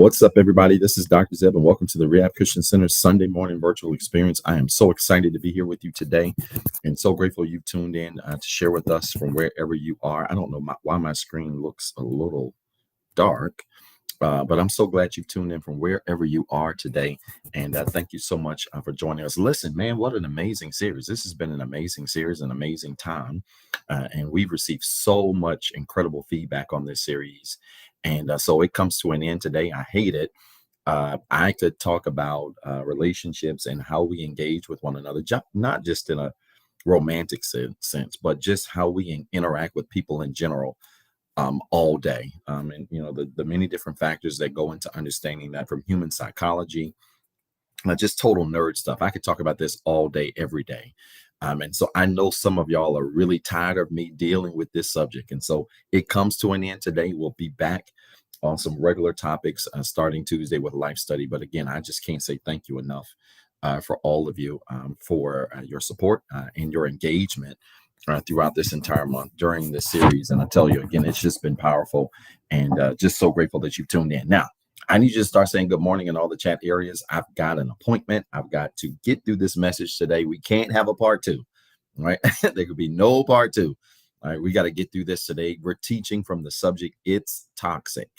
What's up, everybody? This is Dr. Zeb, and welcome to the Rehab Christian Center Sunday morning virtual experience. I am so excited to be here with you today and so grateful you've tuned in to share with us from wherever you are. I don't know why my screen looks a little dark, but I'm so glad you've tuned in from wherever you are today. And thank you so much for joining us. Listen, man, what an amazing series. This has been an amazing series, an amazing time. And we've received so much incredible feedback on this series. And so it comes to an end today. I hate it. I could talk about relationships and how we engage with one another, not just in a romantic sense, but just how we interact with people in general all day. And, you know, the many different factors that go into understanding that, from human psychology, just total nerd stuff. I could talk about this all day, every day. And so I know some of y'all are really tired of me dealing with this subject. And so it comes to an end today. We'll be back on some regular topics starting Tuesday with life study. But again, I just can't say thank you enough for all of you for your support and your engagement throughout this entire month during this series. And I tell you again, it's just been powerful, and just so grateful that you've tuned in. Now, I need you to start saying good morning in all the chat areas. I've got an appointment. I've got to get through this message today. We can't have a part two, right? There could be no part two. All right, we got to get through this today. We're teaching from the subject, it's toxic.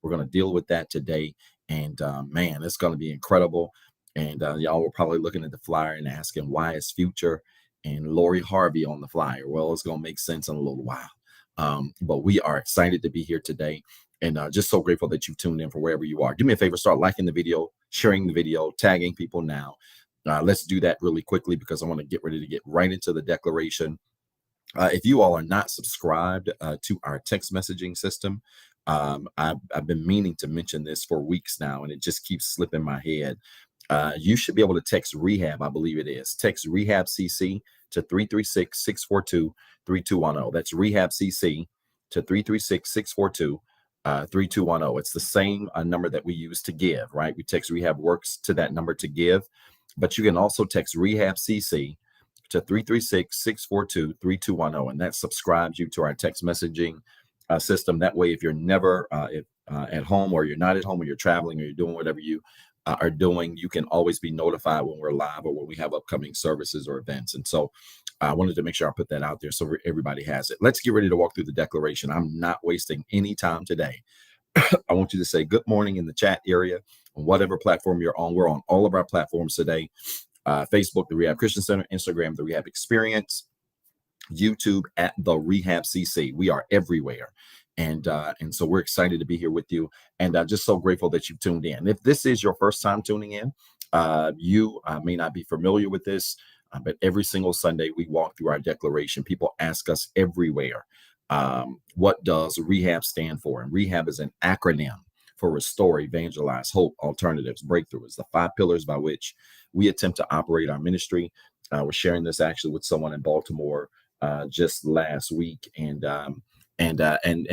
We're going to deal with that today. And man, it's going to be incredible. And y'all were probably looking at the flyer and asking, why is Future and Lori Harvey on the flyer? Well, it's going to make sense in a little while. But we are excited to be here today. And just so grateful that you've tuned in from wherever you are. Do me a favor, start liking the video, sharing the video, tagging people now. Let's do that really quickly because I want to get ready to get right into the declaration. If you all are not subscribed to our text messaging system, I've been meaning to mention this for weeks now, and it just keeps slipping my head. You should be able to text Rehab, I believe it is. Text REHABCC to 336-642-3210. That's REHABCC to 336-642-3210. It's the same number that we use to give, right? We text Rehab Works to that number to give, but you can also text REHABCC to 336-642-3210, and that subscribes you to our text messaging system. That way, if you're never at home, or you're not at home, or you're traveling, or you're doing whatever you are doing, you can always be notified when we're live or when we have upcoming services or events. And so I wanted to make sure I put that out there so everybody has it. Let's get ready to walk through the declaration. I'm not wasting any time today. I want you to say good morning in the chat area on whatever platform you're on. We're on all of our platforms today. Facebook, the Rehab Christian Center; Instagram, the Rehab Experience; YouTube at TheREHABCC. We are everywhere. And so we're excited to be here with you, and just so grateful that you've tuned in. If this is your first time tuning in, you may not be familiar with this, but every single Sunday we walk through our declaration. People ask us everywhere, what does REHAB stand for? And REHAB is an acronym for Restore, Evangelize, Hope, Alternatives, Breakthrough. It's the 5 pillars by which we attempt to operate our ministry. We're sharing this actually with someone in Baltimore just last week, and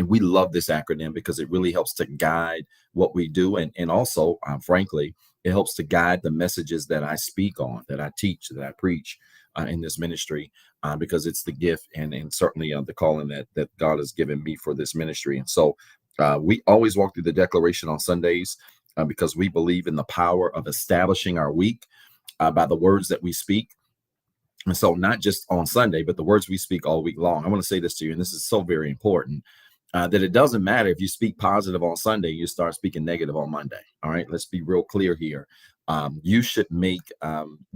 we love this acronym because it really helps to guide what we do, and also, frankly, it helps to guide the messages that I speak on, that I teach, that I preach in this ministry, because it's the gift and certainly the calling that God has given me for this ministry. And so we always walk through the declaration on Sundays because we believe in the power of establishing our week by the words that we speak. And so not just on Sunday, but the words we speak all week long. I want to say this to you, and this is so very important, that it doesn't matter if you speak positive on Sunday, you start speaking negative on Monday. All right, let's be real clear here. You should make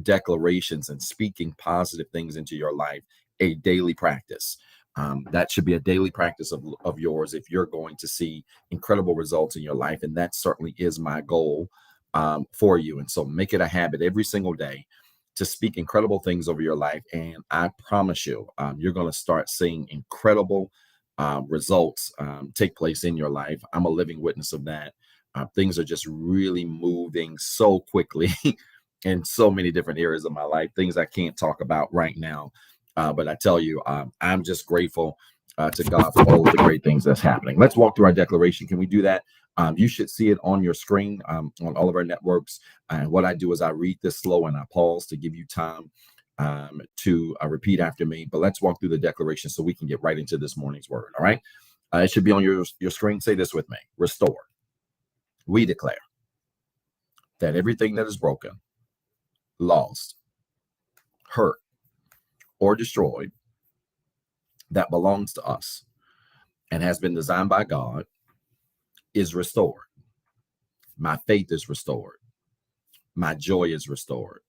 declarations and speaking positive things into your life a daily practice. That should be a daily practice of yours if you're going to see incredible results in your life. And that certainly is my goal for you. And so make it a habit every single day to speak incredible things over your life. And I promise you, you're going to start seeing incredible results take place in your life. I'm a living witness of that. Things are just really moving so quickly in so many different areas of my life, things I can't talk about right now. But I tell you, I'm just grateful to God for all of the great things that's happening. Let's walk through our declaration. Can we do that? You should see it on your screen on all of our networks. And what I do is I read this slow and I pause to give you time to repeat after me. But let's walk through the declaration so we can get right into this morning's word. All right. It should be on your screen. Say this with me. Restore. We declare that everything that is broken, lost, hurt, or destroyed that belongs to us and has been designed by God is restored. My faith is restored. My joy is restored.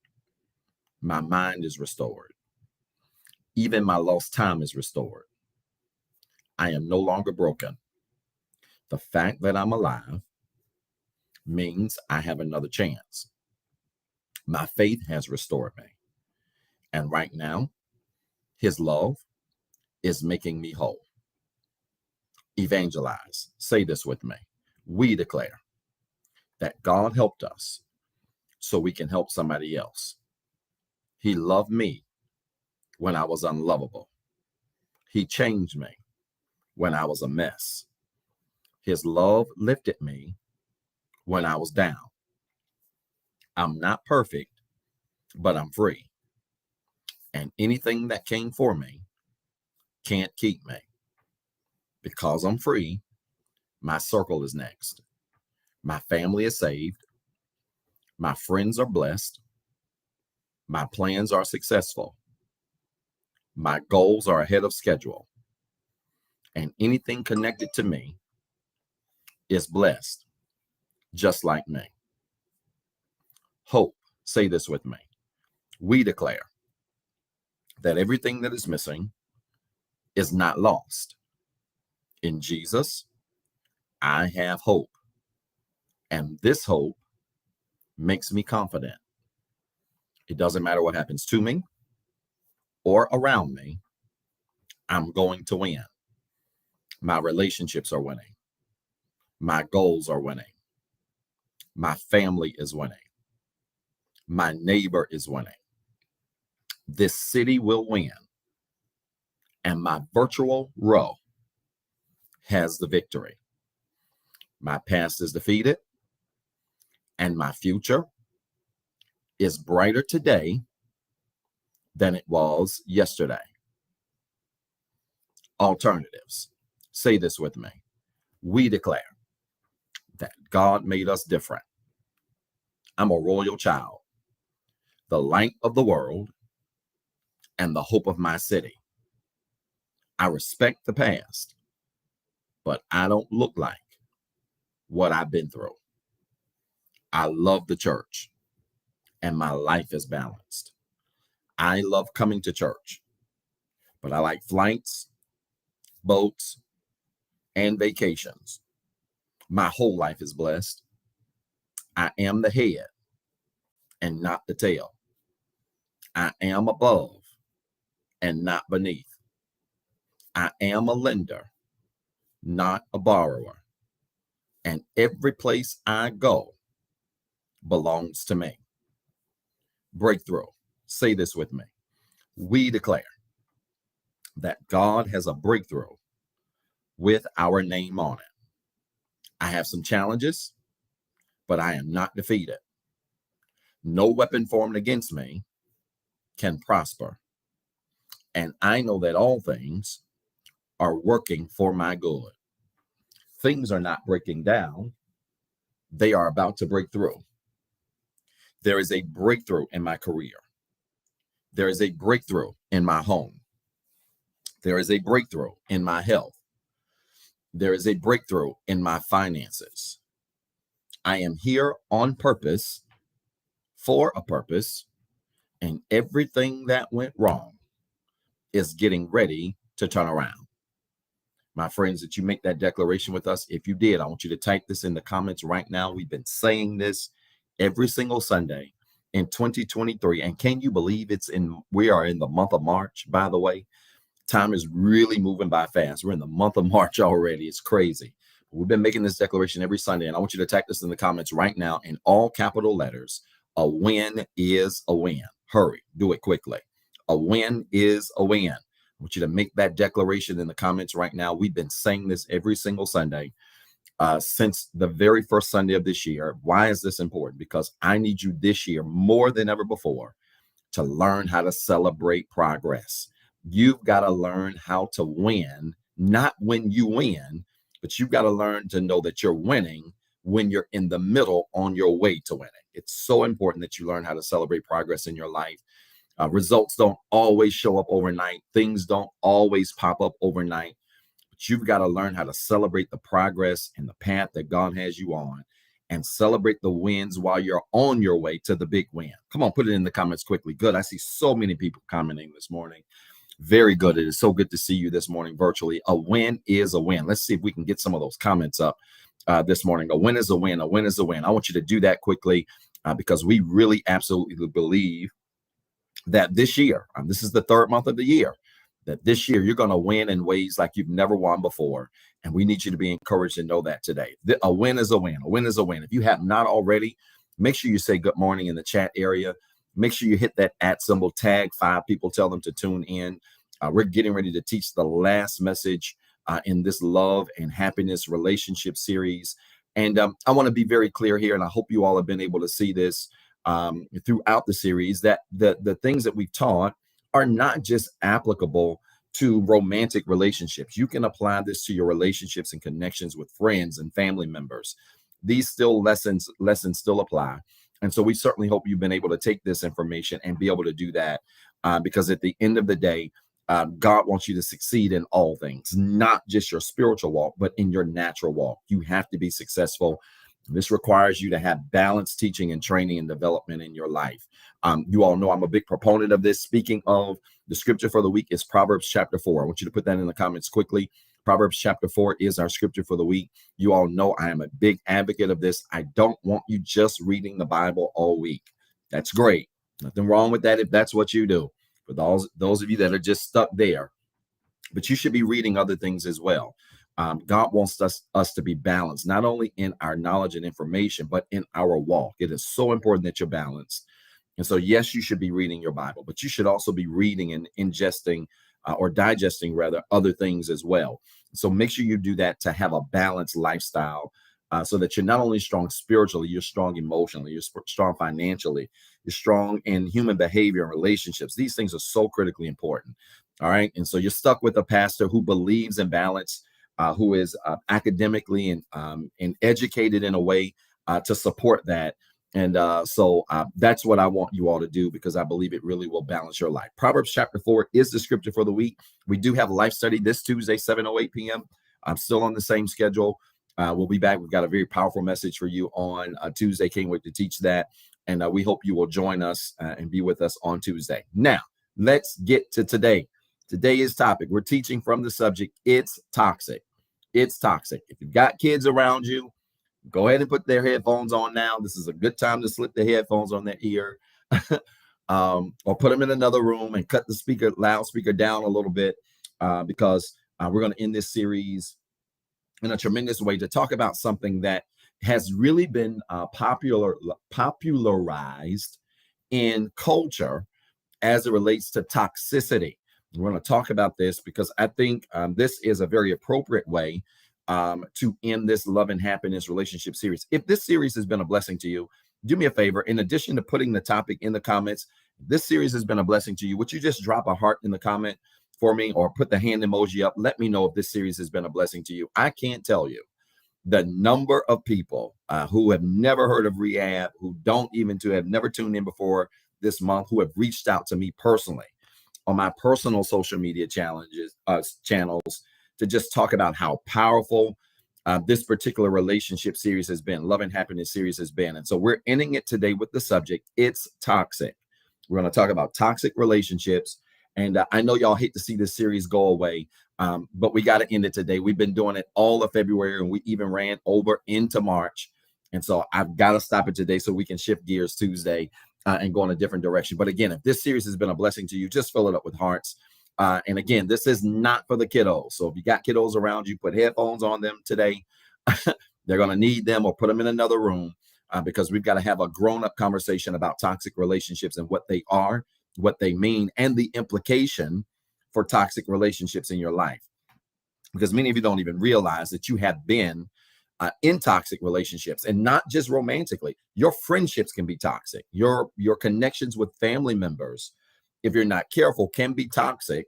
My mind is restored. Even my lost time is restored. I am no longer broken. The fact that I'm alive means I have another chance. My faith has restored me. And right now, his love is making me whole. Evangelize. Say this with me. We declare that God helped us so we can help somebody else. He loved me when I was unlovable. He changed me when I was a mess. His love lifted me when I was down. I'm not perfect, but I'm free. And anything that came for me can't keep me. Because I'm free, my circle is next. My family is saved. My friends are blessed. My plans are successful. My goals are ahead of schedule. And anything connected to me is blessed, just like me. Hope. Say this with me. We declare that everything that is missing is not lost. In Jesus, I have hope. And this hope makes me confident. It doesn't matter what happens to me or around me, I'm going to win. My relationships are winning. My goals are winning. My family is winning. My neighbor is winning. This city will win. And my virtual row has the victory. My past is defeated, and my future is brighter today than it was yesterday. Alternatives. Say this with me. We declare that God made us different. I'm a royal child, the light of the world, and the hope of my city. I respect the past, but I don't look like what I've been through. I love the church, and my life is balanced. I love coming to church, but I like flights, boats, and vacations. My whole life is blessed. I am the head and not the tail. I am above and not beneath. I am a lender, not a borrower. And every place I go belongs to me. Breakthrough. Say this with me. We declare that God has a breakthrough with our name on it. I have some challenges, but I am not defeated. No weapon formed against me can prosper. And I know that all things are working for my good. Things are not breaking down. They are about to break through. There is a breakthrough in my career. There is a breakthrough in my home. There is a breakthrough in my health. There is a breakthrough in my finances. I am here on purpose, for a purpose, and everything that went wrong is getting ready to turn around. My friends, did you make that declaration with us? If you did, I want you to type this in the comments right now. We've been saying this every single Sunday in 2023. And can you believe we are in the month of March, by the way? Time is really moving by fast. We're in the month of March already. It's crazy. We've been making this declaration every Sunday, and I want you to type this in the comments right now in all capital letters. A win is a win. Hurry, do it quickly. A win is a win. I want you to make that declaration in the comments right now. We've been saying this every single Sunday since the very first Sunday of this year. Why is this important? Because I need you this year more than ever before to learn how to celebrate progress. You've got to learn how to win, not when you win, but you've got to learn to know that you're winning when you're in the middle on your way to winning. It's so important that you learn how to celebrate progress in your life. Results don't always show up overnight. Things don't always pop up overnight. But you've got to learn how to celebrate the progress and the path that God has you on, and celebrate the wins while you're on your way to the big win. Come on, put it in the comments quickly. Good. I see so many people commenting this morning. Very good. It is so good to see you this morning virtually. A win is a win. Let's see if we can get some of those comments up this morning. A win is a win. A win is a win. I want you to do that quickly because we really absolutely believe that this year, this is the third month of the year, that this year you're going to win in ways like you've never won before. And we need you to be encouraged and know that today. A win is a win. A win is a win. If you have not already, make sure you say good morning in the chat area. Make sure you hit that @ symbol, tag 5 people, tell them to tune in. We're getting ready to teach the last message in this love and happiness relationship series. And I want to be very clear here, and I hope you all have been able to see this throughout the series, that the things that we've taught are not just applicable to romantic relationships. You can apply this to your relationships and connections with friends and family members. These lessons still apply. And so we certainly hope you've been able to take this information and be able to do that because at the end of the day, God wants you to succeed in all things, not just your spiritual walk, but in your natural walk. You have to be successful. This requires you to have balanced teaching and training and development in your life. You all know I'm a big proponent of this. Speaking of, the scripture for the week is Proverbs chapter 4. I want you to put that in the comments quickly. Proverbs chapter 4 is our scripture for the week. You all know I am a big advocate of this. I don't want you just reading the Bible all week. That's great. Nothing wrong with that if that's what you do. For those of you that are just stuck there, but you should be reading other things as well. God wants us to be balanced, not only in our knowledge and information, but in our walk. It is so important that you're balanced. And so, yes, you should be reading your Bible, but you should also be reading and ingesting or digesting rather other things as well. So make sure you do that to have a balanced lifestyle so that you're not only strong spiritually, you're strong emotionally, you're strong financially, you're strong in human behavior and relationships. These things are so critically important. All right. And so you're stuck with a pastor who believes in balance, who is academically and educated in a way to support that. And so that's what I want you all to do, because I believe it really will balance your life. Proverbs chapter 4 is the scripture for the week. We do have a life study this Tuesday, 7:08 p.m. I'm still on the same schedule. We'll be back. We've got a very powerful message for you on Tuesday. Can't wait to teach that. And we hope you will join us and be with us on Tuesday. Now, let's get to today. Today's topic, we're teaching from the subject, it's toxic. It's toxic. If you've got kids around you, go ahead and put their headphones on now. This is a good time to slip the headphones on their ear or put them in another room and cut the loudspeaker down a little bit because we're going to end this series in a tremendous way to talk about something that has really been popularized in culture as it relates to toxicity. We're going to talk about this because I think this is a very appropriate way to end this love and happiness relationship series. If this series has been a blessing to you, do me a favor. In addition to putting the topic in the comments, this series has been a blessing to you. Would you just drop a heart in the comment for me or put the hand emoji up? Let me know if this series has been a blessing to you. I can't tell you the number of people who have never heard of Rehab, who have never tuned in before this month, who have reached out to me personally on my personal social media channels to just talk about how powerful this particular relationship series has been, love and happiness series has been. And so we're ending it today with the subject, it's toxic. We're going to talk about toxic relationships. And I know y'all hate to see this series go away, but we got to end it today. We've been doing it all of February, and we even ran over into March. And so I've got to stop it today so we can shift gears Tuesday and go in a different direction. But again, if this series has been a blessing to you, just fill it up with hearts. And again, this is not for the kiddos. So if you got kiddos around you, put headphones on them today. They're going to need them, or put them in another room because we've got to have a grown-up conversation about toxic relationships and what they are, what they mean, and the implication for toxic relationships in your life. Because many of you don't even realize that you have been in toxic relationships, and not just romantically. Your friendships can be toxic. Your connections with family members, if you're not careful, can be toxic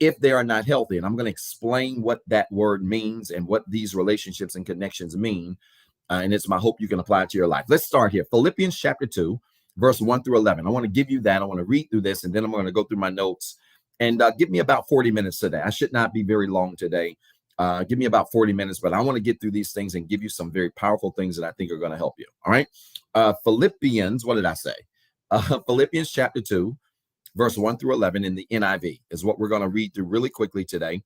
if they are not healthy. And I'm going to explain what that word means and what these relationships and connections mean and it's my hope you can apply it to your life. Let's start here. Philippians chapter 2, verse 1 through 11. I want to give you that. I want to read through this, and then I'm going to go through my notes. And give me about 40 minutes today. I should not be very long today. Give me about 40 minutes, but I want to get through these things and give you some very powerful things that I think are going to help you. All right. Philippians, what did I say? Philippians chapter 2, verse 1 through 11 in the NIV is what we're going to read through really quickly today.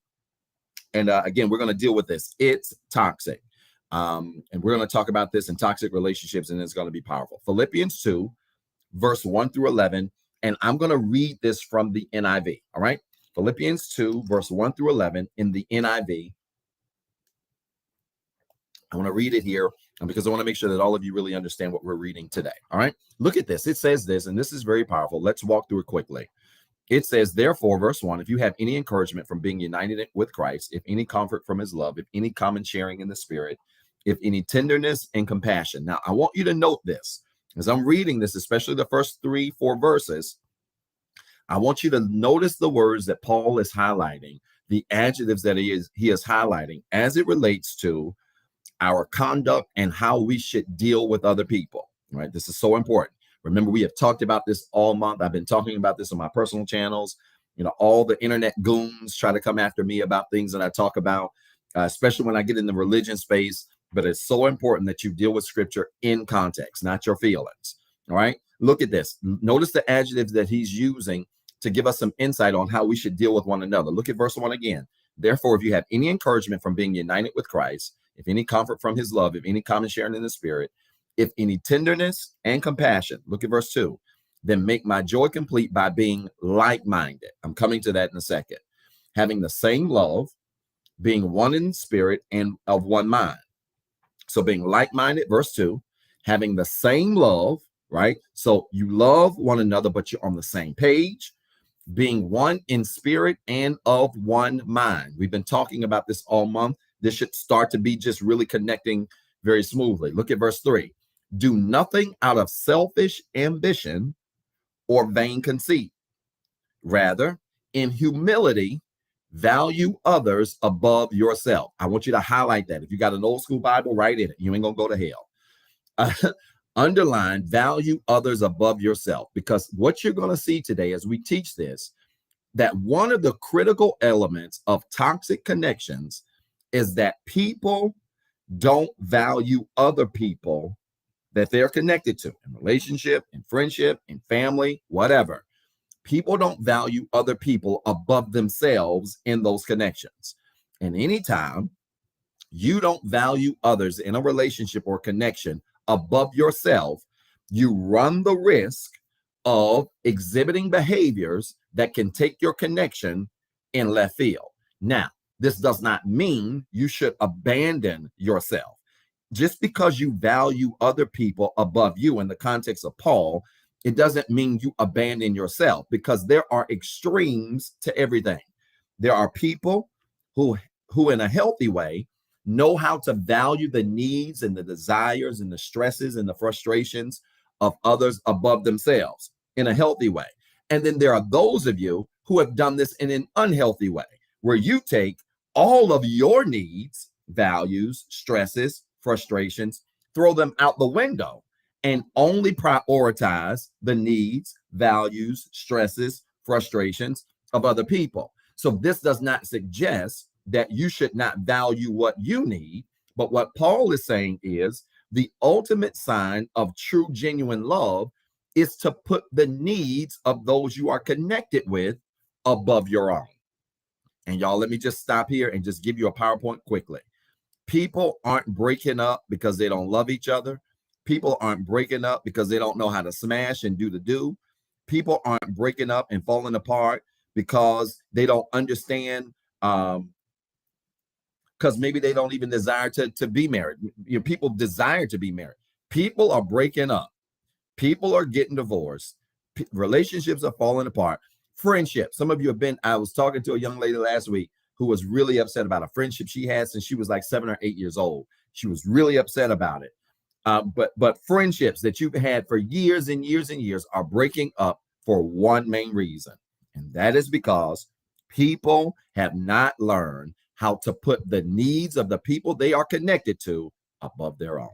And again, we're going to deal with this. It's toxic. And we're going to talk about this in toxic relationships, and it's going to be powerful. Philippians 2, verse 1 through 11. And I'm going to read this from the NIV. All right. Philippians 2, verse 1 through 11 in the NIV. I want to read it here because I want to make sure that all of you really understand what we're reading today. All right. Look at this. It says this, and this is very powerful. Let's walk through it quickly. It says, therefore, verse 1, if you have any encouragement from being united with Christ, if any comfort from his love, if any common sharing in the Spirit, if any tenderness and compassion. Now, I want you to note this. As I'm reading this, especially the first 3-4 verses, I want you to notice the words that Paul is highlighting, the adjectives that he is highlighting as it relates to our conduct and how we should deal with other people. Right? This is so important. Remember, we have talked about this all month. I've been talking about this on my personal channels. You know, all the internet goons try to come after me about things that I talk about, especially when I get in the religion space. But it's so important that you deal with scripture in context, not your feelings. All right. Look at this. Notice the adjectives that he's using to give us some insight on how we should deal with one another. Look at verse 1 again. Therefore, if you have any encouragement from being united with Christ, if any comfort from his love, if any common sharing in the Spirit, if any tenderness and compassion, look at verse 2, then make my joy complete by being like-minded. I'm coming to that in a second. Having the same love, being one in spirit and of one mind. So being like-minded, verse 2, having the same love, right? So you love one another, but you're on the same page, being one in spirit and of one mind. We've been talking about this all month. This should start to be just really connecting very smoothly. Look at verse 3. Do nothing out of selfish ambition or vain conceit. Rather, in humility, value others above yourself. I want you to highlight that. If you got an old school Bible, write in it. You ain't going to go to hell. Underline, value others above yourself, because what you're going to see today as we teach this, that one of the critical elements of toxic connections is that people don't value other people that they're connected to in relationship, in friendship, in family, whatever. People don't value other people above themselves in those connections. And anytime you don't value others in a relationship or connection above yourself, you run the risk of exhibiting behaviors that can take your connection in left field. Now, this does not mean you should abandon yourself. Just because you value other people above you in the context of Paul, it doesn't mean you abandon yourself, because there are extremes to everything. There are people who in a healthy way know how to value the needs and the desires and the stresses and the frustrations of others above themselves in a healthy way. And then there are those of you who have done this in an unhealthy way, where you take all of your needs, values, stresses, frustrations, throw them out the window and only prioritize the needs, values, stresses, frustrations of other people. So this does not suggest that you should not value what you need, but what Paul is saying is the ultimate sign of true, genuine love is to put the needs of those you are connected with above your own. And y'all, let me just stop here and just give you a PowerPoint quickly. People aren't breaking up because they don't love each other. People aren't breaking up because they don't know how to smash and do the do. People aren't breaking up and falling apart because they don't understand, because maybe they don't even desire to be married. You know, people desire to be married. People are breaking up. People are getting divorced. Relationships are falling apart. Friendship. Some of you have been, I was talking to a young lady last week who was really upset about a friendship she had since she was like 7 or 8 years old. She was really upset about it. But friendships that you've had for years and years and years are breaking up for one main reason. And that is because people have not learned how to put the needs of the people they are connected to above their own.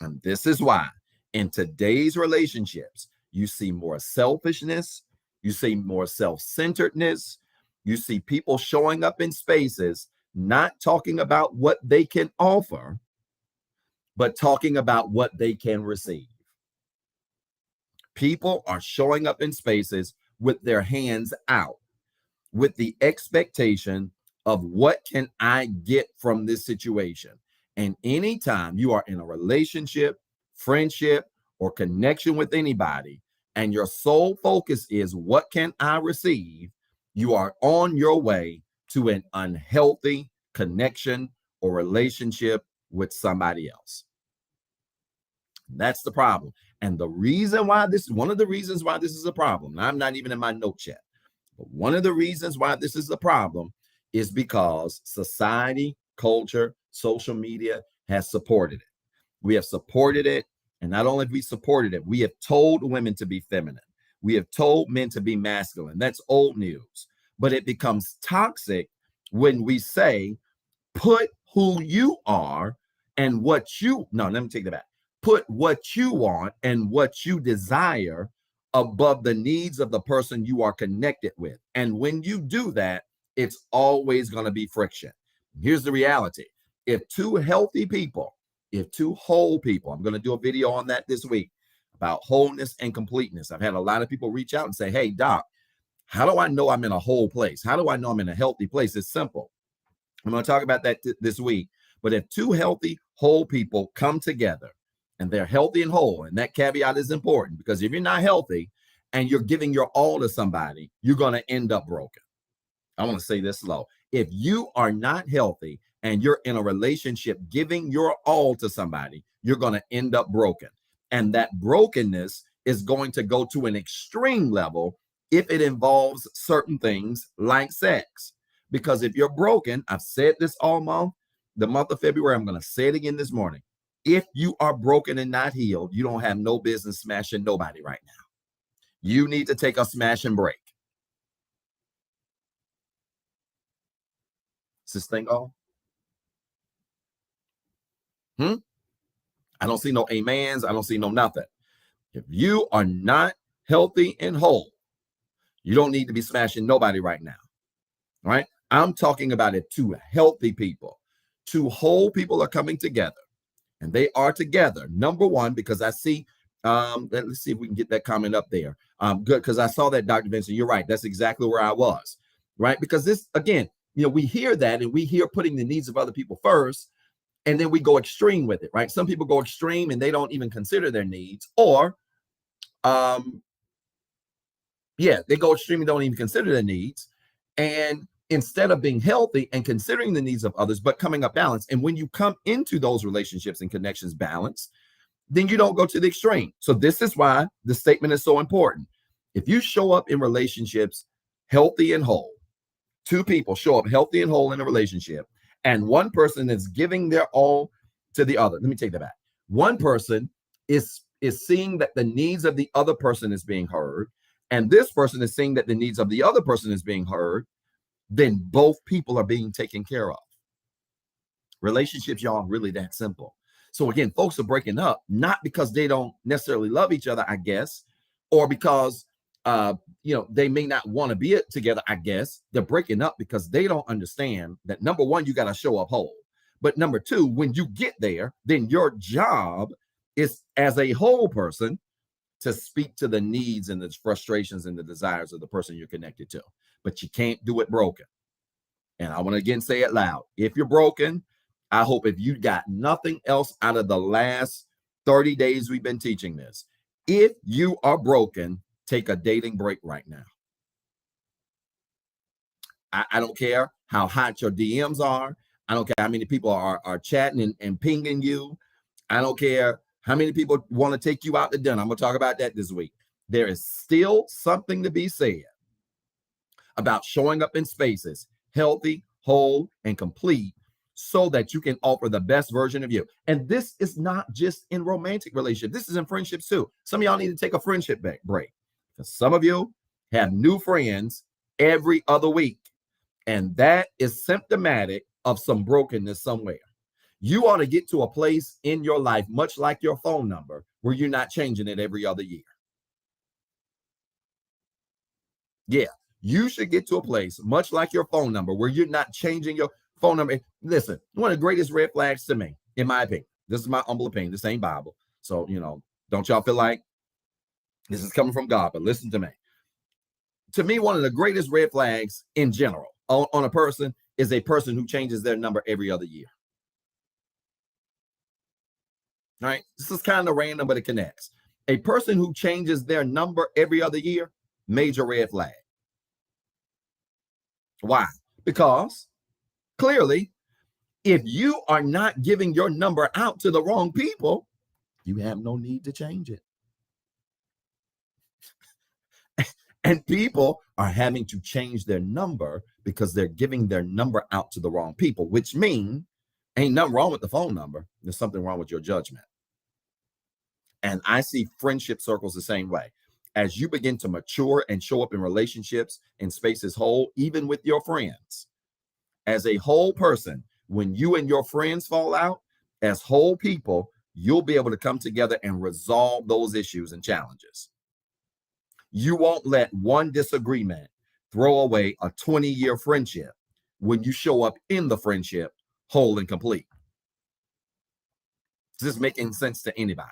And this is why in today's relationships, you see more selfishness, you see more self-centeredness, you see people showing up in spaces, not talking about what they can offer, but talking about what they can receive. People are showing up in spaces with their hands out, with the expectation of what can I get from this situation. And anytime you are in a relationship, friendship, or connection with anybody, and your sole focus is what can I receive, you are on your way to an unhealthy connection or relationship with somebody else. That's the problem. And the reason why one of the reasons why this is a problem, I'm not even in my notes yet, but one of the reasons why this is a problem is because society, culture, social media has supported it. We have supported it. And not only have we supported it, we have told women to be feminine. We have told men to be masculine. That's old news. But it becomes toxic when we say, put who you are and what you, no, let me take that back. Put what you want and what you desire above the needs of the person you are connected with. And when you do that, it's always going to be friction. Here's the reality. If two healthy people, if two whole people, I'm going to do a video on that this week about wholeness and completeness. I've had a lot of people reach out and say, hey, doc, how do I know I'm in a whole place? How do I know I'm in a healthy place? It's simple. I'm going to talk about that this week. But if two healthy, whole people come together and they're healthy and whole, and that caveat is important, because if you're not healthy and you're giving your all to somebody, you're going to end up broken. I want to say this slow. If you are not healthy and you're in a relationship giving your all to somebody, you're going to end up broken. And that brokenness is going to go to an extreme level if it involves certain things like sex. Because if you're broken, I've said this all month, the month of February, I'm going to say it again this morning. If you are broken and not healed, you don't have no business smashing nobody right now. You need to take a smash and break. Is this thing on? I don't see no amens. I don't see no nothing. If you are not healthy and whole, you don't need to be smashing nobody right now. Right? I'm talking about it. Two healthy people, two whole people are coming together, and they are together. Number one, because I see, let's see if we can get that comment up there. Good, because I saw that, Dr. Vincent. You're right. That's exactly where I was. Right? Because this, again, we hear that, and we hear putting the needs of other people first, and then we go extreme with it. Right? Some people go extreme and they don't even consider their needs, or they go extreme and don't even consider their needs. And instead of being healthy and considering the needs of others, but coming up balanced. And when you come into those relationships and connections balanced, then you don't go to the extreme. So this is why the statement is so important. If you show up in relationships healthy and whole, two people show up healthy and whole in a relationship, and one person is giving their all to the other. Let me take that back. One person is seeing that the needs of the other person is being heard, and this person is seeing that the needs of the other person is being heard, then both people are being taken care of. Relationships, y'all, really that simple. So again, folks are breaking up, not because they don't necessarily love each other, I guess, or because they may not want to be together, I guess. They're breaking up because they don't understand that, number one, you got to show up whole. But number two, when you get there, then your job is, as a whole person, to speak to the needs and the frustrations and the desires of the person you're connected to. But you can't do it broken. And I want to again say it loud. If you're broken, I hope if you got nothing else out of the last 30 days we've been teaching this, if you are broken, take a dating break right now. I don't care how hot your DMs are. I don't care how many people are chatting and pinging you. I don't care how many people want to take you out to dinner. I'm going to talk about that this week. There is still something to be said about showing up in spaces healthy, whole, and complete, so that you can offer the best version of you. And this is not just in romantic relationships. This is in friendships too. Some of y'all need to take a friendship break, because some of you have new friends every other week, and that is symptomatic of some brokenness somewhere. You ought to get to a place in your life, much like your phone number, where you're not changing it every other year. Yeah, you should get to a place, much like your phone number, where you're not changing your phone number. Listen, one of the greatest red flags to me, in my opinion, this is my humble opinion, this ain't Bible. So, don't y'all feel like this is coming from God, but listen to me. To me, one of the greatest red flags in general on a person is a person who changes their number every other year. All right. This is kind of random, but it connects. A person who changes their number every other year, major red flag. Why? Because clearly, if you are not giving your number out to the wrong people, you have no need to change it. And people are having to change their number because they're giving their number out to the wrong people, which means ain't nothing wrong with the phone number. There's something wrong with your judgment. And I see friendship circles the same way. As you begin to mature and show up in relationships and spaces whole, even with your friends, as a whole person, when you and your friends fall out, as whole people, you'll be able to come together and resolve those issues and challenges. You won't let one disagreement throw away a 20-year friendship when you show up in the friendship whole and complete. Is this making sense to anybody?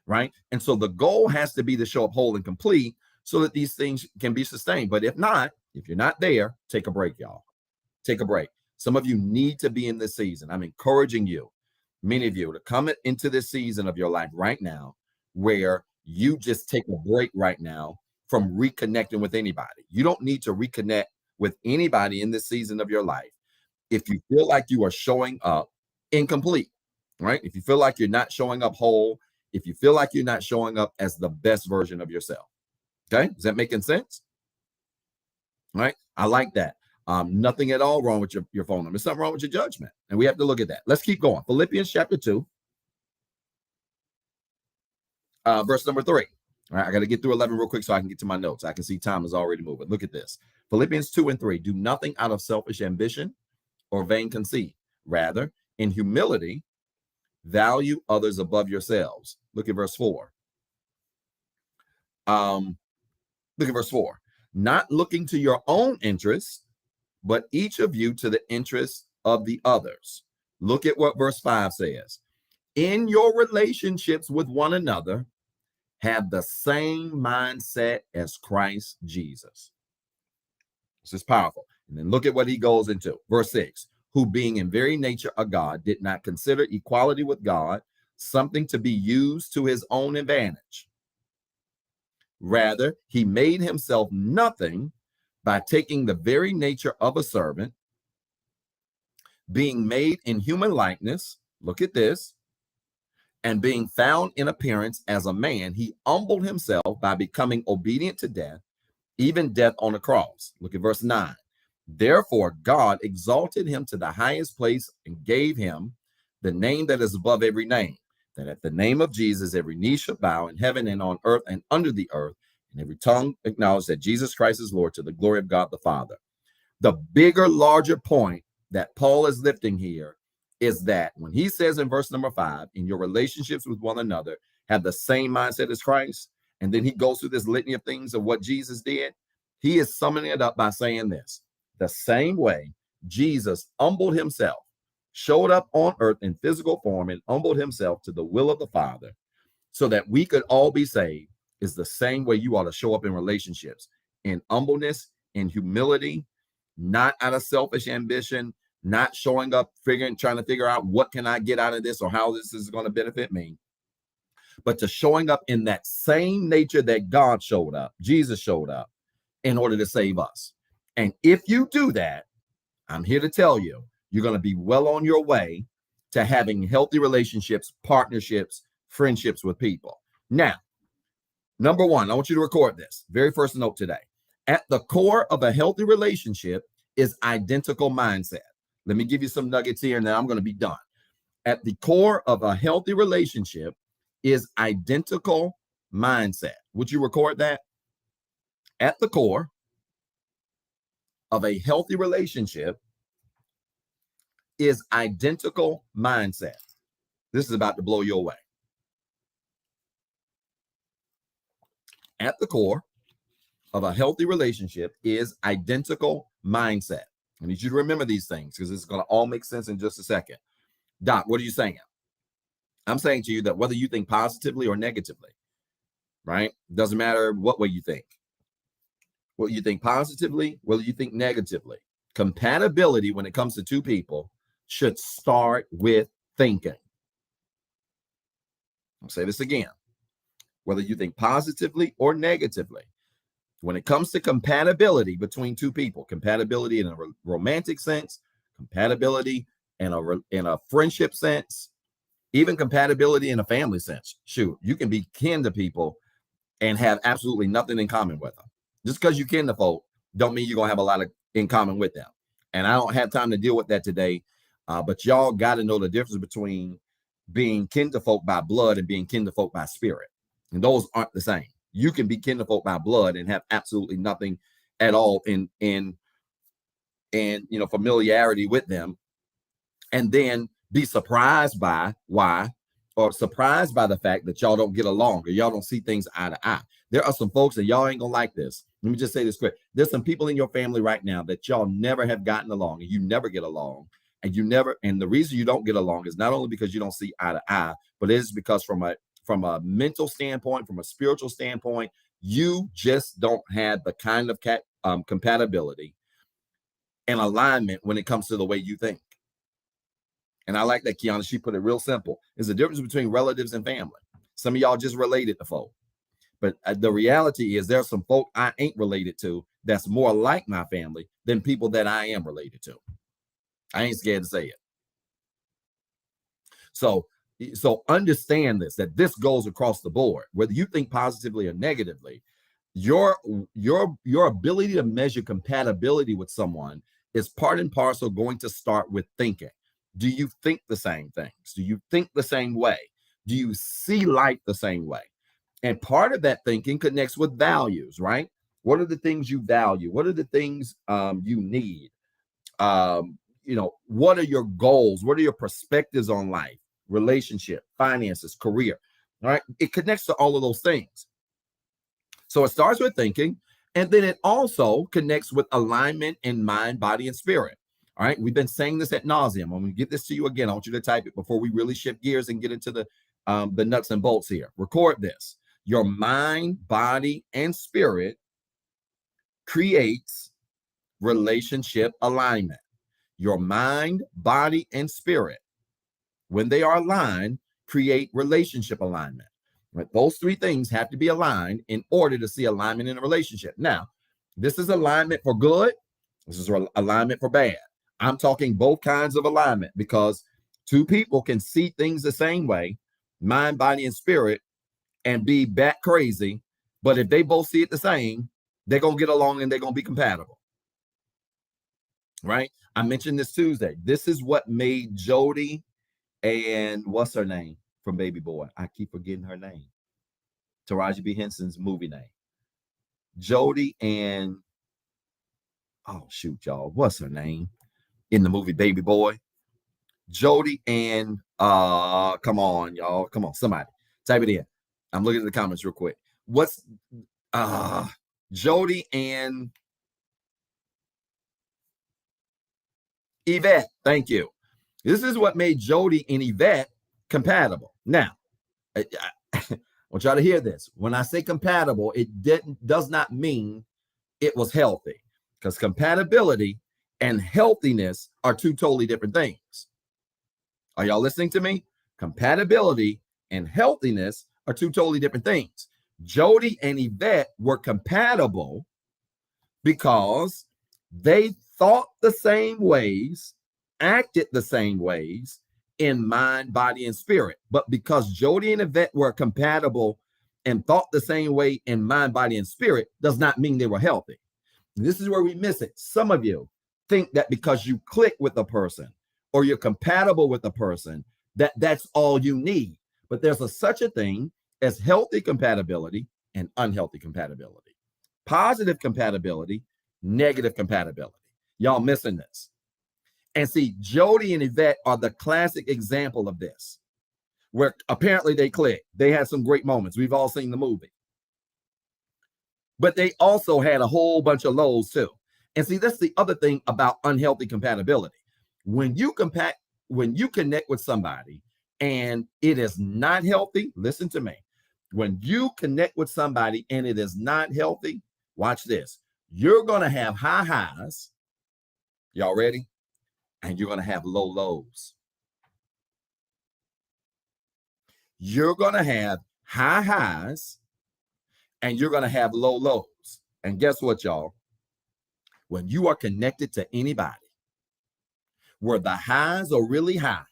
Right? And so the goal has to be to show up whole and complete so that these things can be sustained. But if not, if you're not there, take a break, y'all. Take a break. Some of you need to be in this season. I'm encouraging you, many of you, to come into this season of your life right now where you just take a break right now from reconnecting with anybody. You don't need to reconnect with anybody in this season of your life. If you feel like you are showing up incomplete, right? If you feel like you're not showing up whole, if you feel like you're not showing up as the best version of yourself. Okay. Is that making sense? Right. I like that. Nothing at all wrong with your phone number. There's something wrong with your judgment. And we have to look at that. Let's keep going. Philippians chapter 2, verse number 3. All right, I got to get through 11 real quick so I can get to my notes. I can see time is already moving. Look at this. Philippians 2 and 3. Do nothing out of selfish ambition or vain conceit. Rather, in humility, value others above yourselves. Look at verse 4. Look at verse 4. Not looking to your own interests, but each of you to the interests of the others. Look at what verse 5 says. In your relationships with one another, have the same mindset as Christ Jesus. This is powerful. And then look at what he goes into. Verse 6, who being in very nature a God, did not consider equality with God something to be used to his own advantage. Rather, he made himself nothing by taking the very nature of a servant, being made in human likeness. Look at this. And being found in appearance as a man, he humbled himself by becoming obedient to death, even death on a cross. Look at verse 9. Therefore, God exalted him to the highest place and gave him the name that is above every name, that at the name of Jesus, every knee shall bow in heaven and on earth and under the earth, and every tongue acknowledge that Jesus Christ is Lord, to the glory of God the Father. The bigger, larger point that Paul is lifting here is that when he says in verse number 5, in your relationships with one another, have the same mindset as Christ, and then he goes through this litany of things of what Jesus did, he is summing it up by saying this. The same way Jesus humbled himself, showed up on earth in physical form and humbled himself to the will of the Father so that we could all be saved, is the same way you ought to show up in relationships, in humbleness, in humility, not out of selfish ambition, not showing up, trying to figure out what can I get out of this or how this is going to benefit me, but to showing up in that same nature that God showed up, Jesus showed up in order to save us. And if you do that, I'm here to tell you, you're going to be well on your way to having healthy relationships, partnerships, friendships with people. Now, number one, I want you to record this. Very first note today. At the core of a healthy relationship is identical mindset. Let me give you some nuggets here and then I'm going to be done. At the core of a healthy relationship is identical mindset. Would you record that? At the core of a healthy relationship is identical mindset. This is about to blow you away. At the core of a healthy relationship is identical mindset. I need you to remember these things because it's going to all make sense in just a second. Doc, what are you saying? I'm saying to you that whether you think positively or negatively, right? Doesn't matter what way you think. Whether you think positively, whether you think negatively, compatibility when it comes to two people should start with thinking. I'll say this again. Whether you think positively or negatively, when it comes to compatibility between two people, compatibility in a romantic sense, compatibility in a friendship sense, even compatibility in a family sense. Shoot, you can be kin to people and have absolutely nothing in common with them. Just because you kin to folk don't mean you're going to have a lot in common with them. And I don't have time to deal with that today, but y'all got to know the difference between being kin to folk by blood and being kin to folk by spirit. And those aren't the same. You can be kin to folk by blood and have absolutely nothing at all in familiarity with them, and then be surprised by why, or surprised by the fact that y'all don't get along or y'all don't see things eye to eye. There are some folks that y'all ain't gonna like this. Let me just say this quick. There's some people in your family right now that y'all never have gotten along, and you never get along, and the reason you don't get along is not only because you don't see eye to eye, but it is because from a mental standpoint, from a spiritual standpoint, you just don't have the kind of compatibility and alignment when it comes to the way you think. And I like that, Kiana. She put it real simple. There's a difference between relatives and family. Some of y'all just related to folk. But the reality is there's some folk I ain't related to that's more like my family than people that I am related to. I ain't scared to say it. So understand this, that this goes across the board. Whether you think positively or negatively, your ability to measure compatibility with someone is part and parcel going to start with thinking. Do you think the same things? Do you think the same way? Do you see life the same way? And part of that thinking connects with values, right? What are the things you value? What are the things you need? What are your goals? What are your perspectives on life, relationship, finances, career? All right. It connects to all of those things. So it starts with thinking, and then it also connects with alignment in mind, body, and spirit. All right. We've been saying this ad nauseum. I'm going to get this to you again. I want you to type it before we really shift gears and get into the nuts and bolts here. Record this. Your mind, body, and spirit creates relationship alignment. Your mind, body, and spirit, when they are aligned, create relationship alignment. Right? Those three things have to be aligned in order to see alignment in a relationship. Now, this is alignment for good. This is alignment for bad. I'm talking both kinds of alignment because two people can see things the same way, mind, body, and spirit, and be bat crazy. But if they both see it the same, they're going to get along and they're going to be compatible. Right? I mentioned this Tuesday. This is what made Jody and what's her name from Baby Boy? I keep forgetting her name. Taraji B. Henson's movie name. Jody and, oh, shoot, y'all. What's her name in the movie Baby Boy? Jody and, come on, y'all. Come on, somebody. Type it in. I'm looking at the comments real quick. What's Jody and Yvette? Thank you. This is what made Jody and Yvette compatible. Now, I want y'all to hear this. When I say compatible, it does not mean it was healthy, because compatibility and healthiness are two totally different things. Are y'all listening to me? Compatibility and healthiness are two totally different things. Jody and Yvette were compatible because they thought the same ways, acted the same ways in mind, body, and spirit. But because Jody and Yvette were compatible and thought the same way in mind, body, and spirit does not mean they were healthy. This is where we miss it. Some of you think that because you click with a person or you're compatible with a person, that's all you need. But there's such a thing as healthy compatibility and unhealthy compatibility. Positive compatibility, negative compatibility. Y'all missing this. And see, Jody and Yvette are the classic example of this, where apparently they clicked. They had some great moments. We've all seen the movie. But they also had a whole bunch of lows too. And see, that's the other thing about unhealthy compatibility. When you connect with somebody and it is not healthy, listen to me. When you connect with somebody and it is not healthy, watch this. You're going to have high highs. Y'all ready? And you're going to have low lows. You're going to have high highs and you're going to have low lows. And guess what, y'all? When you are connected to anybody where the highs are really high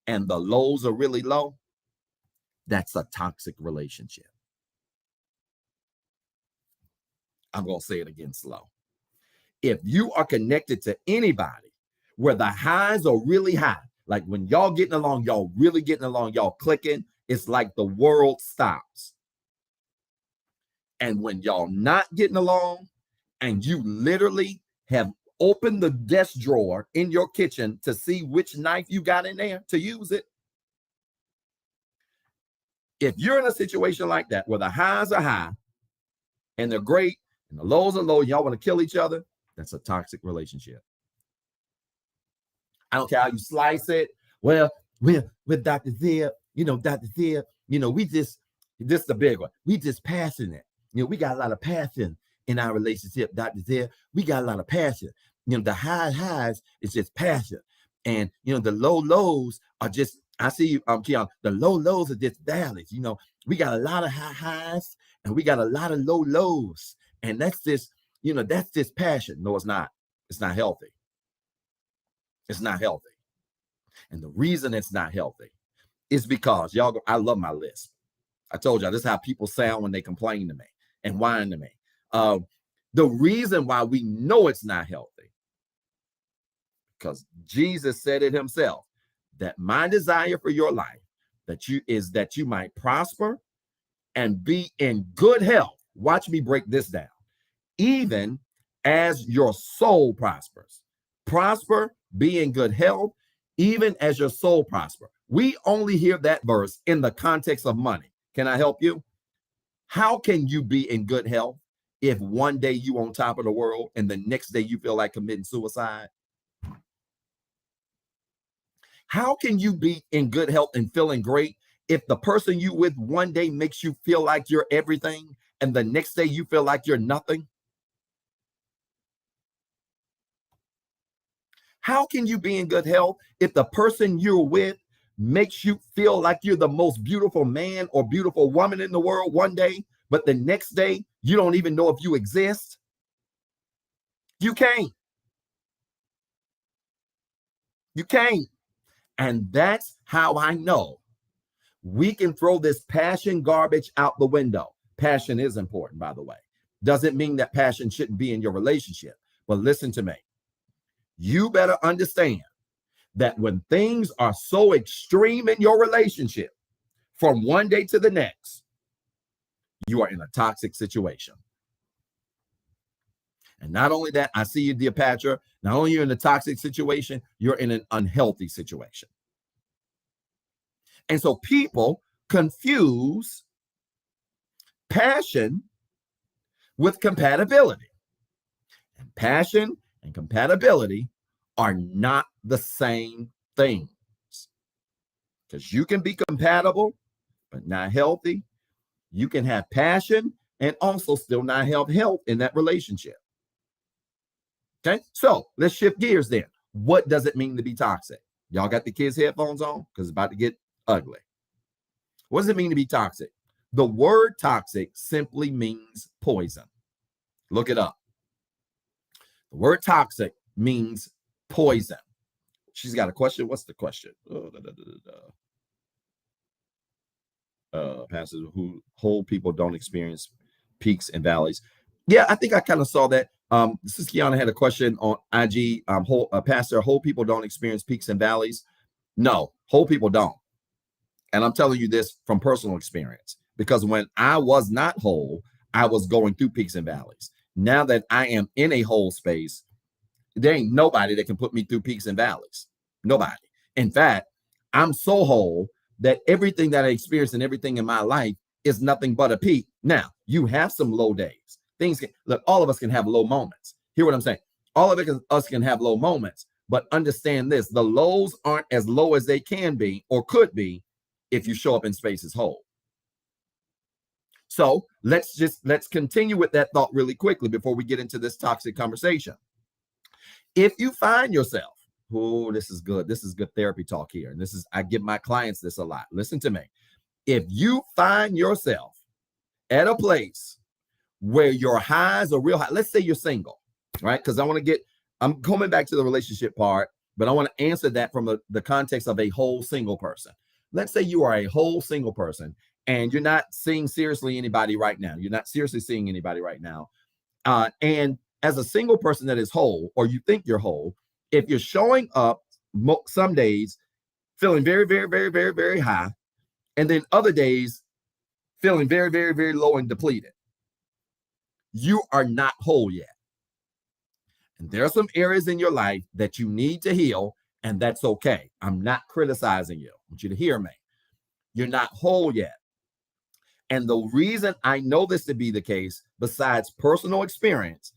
and the lows are really low, that's a toxic relationship. I'm going to say it again slow. If you are connected to anybody where the highs are really high, like when y'all getting along, y'all really getting along, y'all clicking, it's like the world stops. And when y'all not getting along and you literally have opened the desk drawer in your kitchen to see which knife you got in there to use it. If you're in a situation like that where the highs are high and they're great and the lows are low, y'all want to kill each other, that's a toxic relationship. I don't care how you slice it. Well, with Dr. Zia, Dr. Zia, this is the big one. We just passionate. We got a lot of passion in our relationship, Dr. Zia. We got a lot of passion. The highs is just passion. And, the low lows are just, I see you, Keon, the low lows are just valleys. We got a lot of high highs and we got a lot of low lows. And that's just, that's just passion. No, it's not. It's not healthy. It's not healthy. And the reason it's not healthy is because, y'all, I love my list. I told y'all this is how people sound when they complain to me and whine to me. The reason why we know it's not healthy, because Jesus said it himself, that my desire for your life is that you might prosper and be in good health. Watch me break this down. Even as your soul prospers. Prosper, be in good health, even as your soul prosper. We only hear that verse in the context of money. Can I help you? How can you be in good health if one day you on top of the world and the next day you feel like committing suicide? How can you be in good health and feeling great if the person you with one day makes you feel like you're everything and the next day you feel like you're nothing? How can you be in good health if the person you're with makes you feel like you're the most beautiful man or beautiful woman in the world one day, but the next day you don't even know if you exist? You can't. You can't. And that's how I know we can throw this passion garbage out the window. Passion is important, by the way. Doesn't mean that passion shouldn't be in your relationship. But listen to me. You better understand that when things are so extreme in your relationship, from one day to the next, you are in a toxic situation. And not only that, I see you, Cleopatra, not only you're in a toxic situation, you're in an unhealthy situation. And so people confuse passion with compatibility. And passion and compatibility are not the same things. Because you can be compatible, but not healthy. You can have passion and also still not have health in that relationship. Okay, so let's shift gears then. What does it mean to be toxic? Y'all got the kids' headphones on? Because it's about to get ugly. What does it mean to be toxic? The word toxic simply means poison. Look it up. The word toxic means poison. She's got a question. What's the question? Pastors who whole people don't experience peaks and valleys. Yeah, I think I kind of saw that. This Kiana had a question on IG. Pastor, whole people don't experience peaks and valleys. No, whole people don't. And I'm telling you this from personal experience, because when I was not whole, I was going through peaks and valleys. Now that I am in a whole space, There ain't nobody that can put me through peaks and valleys. Nobody. In fact, I'm so whole that everything that I experience and everything in my life is nothing but a peak. Now, you have some low days. Things can look, all of us can have low moments. Hear what I'm saying? All of us can have low moments, but understand this: the lows aren't as low as they can be or could be if you show up in spaces whole. So let's continue with that thought really quickly before we get into this toxic conversation. If you find yourself, oh, this is good. This is good therapy talk here. And I give my clients this a lot. Listen to me. If you find yourself at a place where your highs are real high, let's say you're single, right? Because I'm coming back to the relationship part, but I want to answer that from the context of a whole single person. Let's say you are a whole single person and you're not seeing seriously anybody right now. You're not seriously seeing anybody right now. And as a single person that is whole, or you think you're whole, if you're showing up some days feeling very, very, very, very, very high, and then other days feeling very, very, very low and depleted, you are not whole yet. And there are some areas in your life that you need to heal, and that's okay. I'm not criticizing you. I want you to hear me. You're not whole yet. And the reason I know this to be the case, besides personal experience,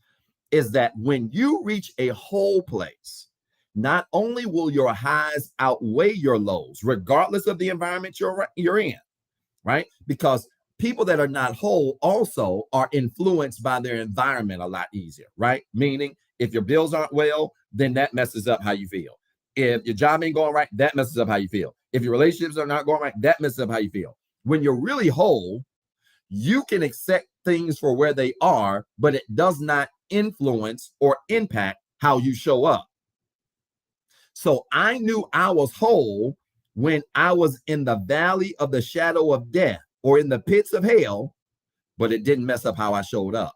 is that when you reach a whole place, not only will your highs outweigh your lows, regardless of the environment you're in, right? Because people that are not whole also are influenced by their environment a lot easier, right? Meaning, if your bills aren't well, then that messes up how you feel. If your job ain't going right, that messes up how you feel. If your relationships are not going right, that messes up how you feel. When you're really whole, you can accept things for where they are, but it does not influence or impact how you show up. So I knew I was whole when I was in the valley of the shadow of death or in the pits of hell, but it didn't mess up how I showed up.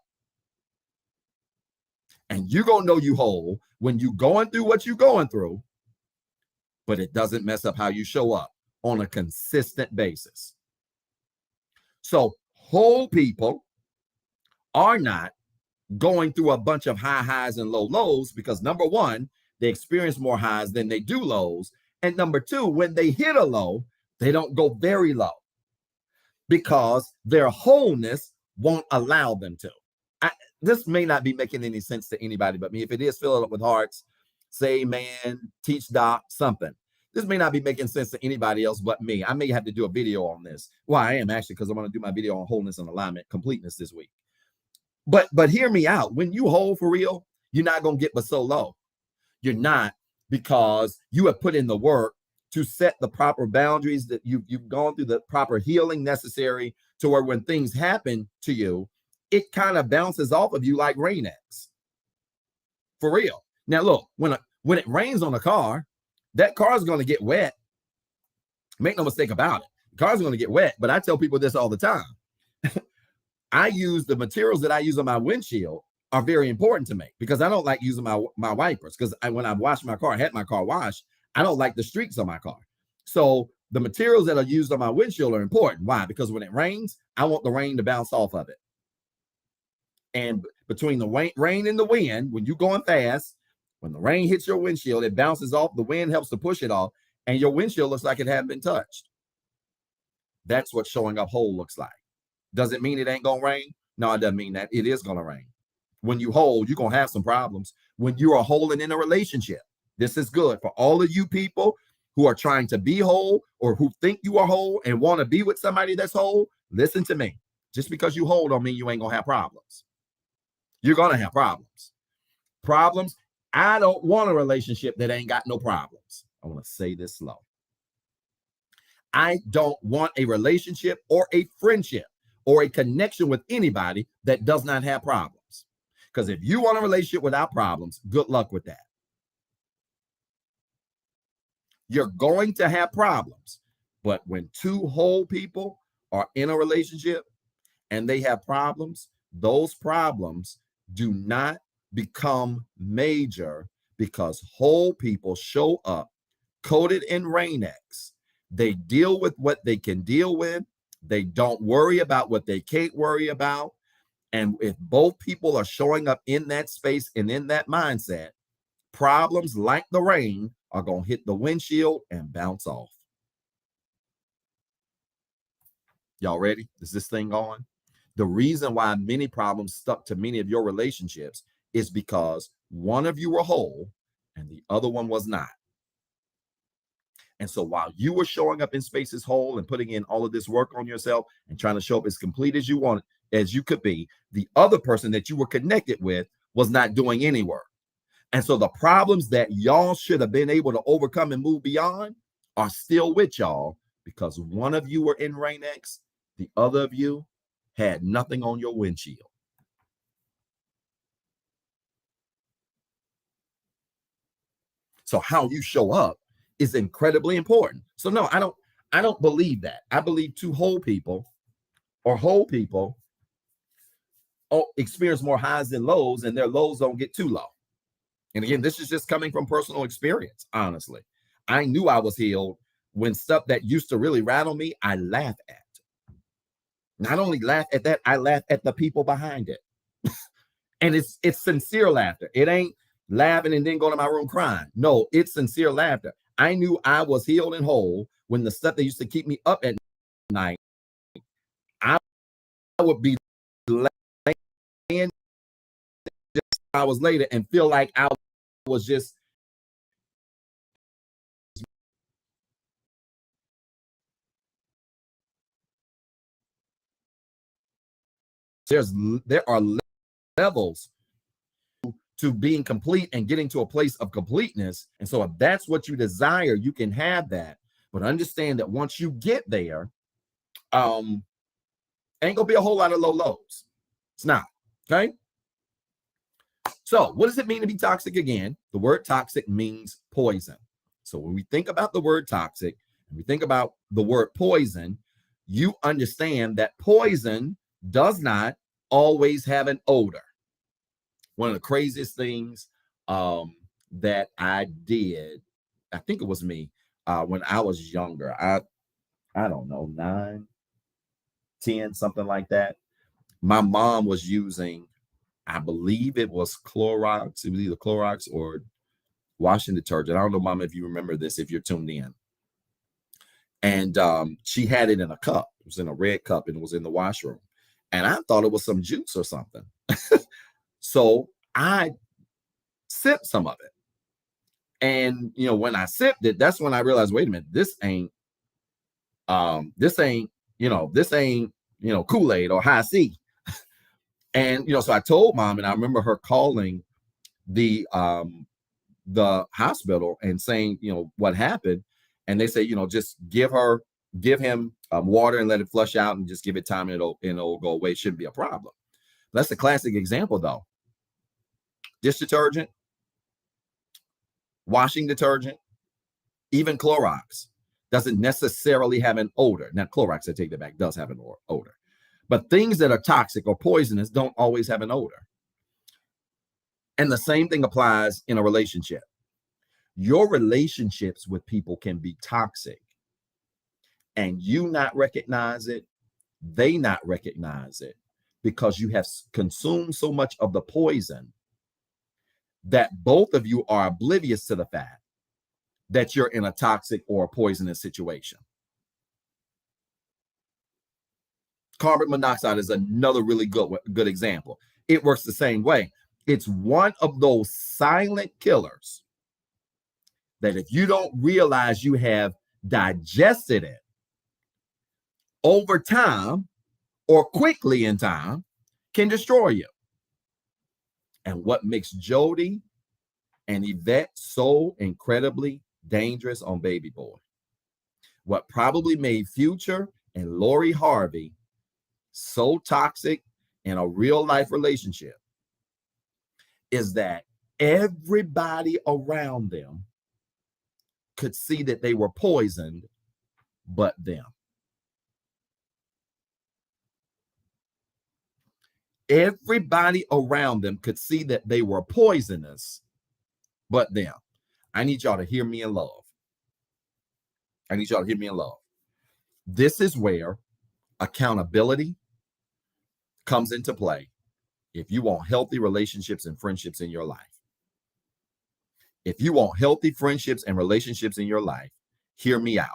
And you're going to know you whole when you're going through what you're going through, but it doesn't mess up how you show up on a consistent basis. So whole people are not going through a bunch of high highs and low lows because, number one, they experience more highs than they do lows. And number two, when they hit a low, they don't go very low because their wholeness won't allow them to. This may not be making any sense to anybody but me. If it is, fill it up with hearts, say amen, teach doc, something. This may not be making sense to anybody else but me. I may have to do a video on this. Well, I am actually, because I want to do my video on wholeness and alignment, completeness this week. But hear me out. When you whole for real, you're not going to get but so low. You're not, because you have put in the work to set the proper boundaries, that you've gone through the proper healing necessary to where when things happen to you, it kind of bounces off of you like Rain-X. For real. Now, look, when it rains on a car, that car is going to get wet. Make no mistake about it. The car's going to get wet, but I tell people this all the time. I use the materials that I use on my windshield are very important to me because I don't like using my wipers, because when I washed my car, I had my car washed, I don't like the streaks on my car. So the materials that are used on my windshield are important. Why? Because when it rains, I want the rain to bounce off of it. And between the rain and the wind, when you're going fast, when the rain hits your windshield, it bounces off. The wind helps to push it off, and your windshield looks like it hadn't been touched. That's what showing up whole looks like. Does it mean it ain't going to rain? No, it doesn't mean that. It is going to rain. When you whole, you're going to have some problems. When you are whole and in a relationship, this is good for all of you people who are trying to be whole or who think you are whole and want to be with somebody that's whole. Listen to me. Just because you whole don't mean you ain't going to have problems. You're going to have problems. Problems. I don't want a relationship that ain't got no problems. I want to say this slow. I don't want a relationship or a friendship or a connection with anybody that does not have problems. Because if you want a relationship without problems, good luck with that. You're going to have problems. But when two whole people are in a relationship and they have problems, those problems do not become major because whole people show up coated in Rain-X. They deal with what they can deal with. They don't worry about what they can't worry about. And if both people are showing up in that space and in that mindset, Problems like the rain are going to hit the windshield and bounce off. Y'all ready? Is this thing on? The reason why many problems stuck to many of your relationships is because one of you were whole and the other one was not. And so while you were showing up in spaces whole and putting in all of this work on yourself and trying to show up as complete as you want, as you could be, the other person that you were connected with was not doing any work. And so the problems that y'all should have been able to overcome and move beyond are still with y'all because one of you were in Rain-X, the other of you had nothing on your windshield. So how you show up is incredibly important. So no, I don't believe that. I believe two whole people experience more highs than lows, and their lows don't get too low. And again, this is just coming from personal experience, honestly. I knew I was healed when stuff that used to really rattle me, I laugh at. Not only laugh at that, I laugh at the people behind it. And it's sincere laughter. It ain't laughing and then going to my room crying. No, it's sincere laughter. I knew I was healed and whole when the stuff that used to keep me up at night, I would be laying just hours later and feel like I was just there are levels to being complete and getting to a place of completeness. And so if that's what you desire, you can have that. But understand that once you get there, ain't gonna be a whole lot of low lows. It's not. Okay. So what does it mean to be toxic again? The word toxic means poison. So when we think about the word toxic, and we think about the word poison, you understand that poison does not always have an odor. One of the craziest things that I did, I think it was me, when I was younger, I don't know, 9, 10, something like that. My mom was using, I believe it was Clorox. It was either Clorox or washing detergent. I don't know, Mom, if you remember this, if you're tuned in. And she had it in a cup. It was in a red cup, and it was in the washroom. And I thought it was some juice or something. So I sipped some of it. And, you know, when I sipped it, that's when I realized, wait a minute, this ain't, Kool-Aid or High C. And, so I told Mom, and I remember her calling the hospital and saying, what happened. And they say, just give him water and let it flush out and just give it time and it'll go away. It shouldn't be a problem. That's a classic example, though. Dish detergent, washing detergent, even Clorox doesn't necessarily have an odor. Now, Clorox, I take that back, does have an odor. But things that are toxic or poisonous don't always have an odor. And the same thing applies in a relationship. Your relationships with people can be toxic, and you not recognize it, they not recognize it, because you have consumed so much of the poison that both of you are oblivious to the fact that you're in a toxic or a poisonous situation. Carbon monoxide is another really good example. It works the same way. It's one of those silent killers that if you don't realize you have digested it over time or quickly in time, can destroy you. And what makes Jody and Yvette so incredibly dangerous on Baby Boy, what probably made Future and Lori Harvey so toxic in a real life relationship, is that everybody around them could see that they were poisoned, but them. Everybody around them could see that they were poisonous, but them. I need y'all to hear me in love. I need y'all to hear me in love. This is where accountability comes into play if you want healthy relationships and friendships in your life. If you want healthy friendships and relationships in your life, hear me out.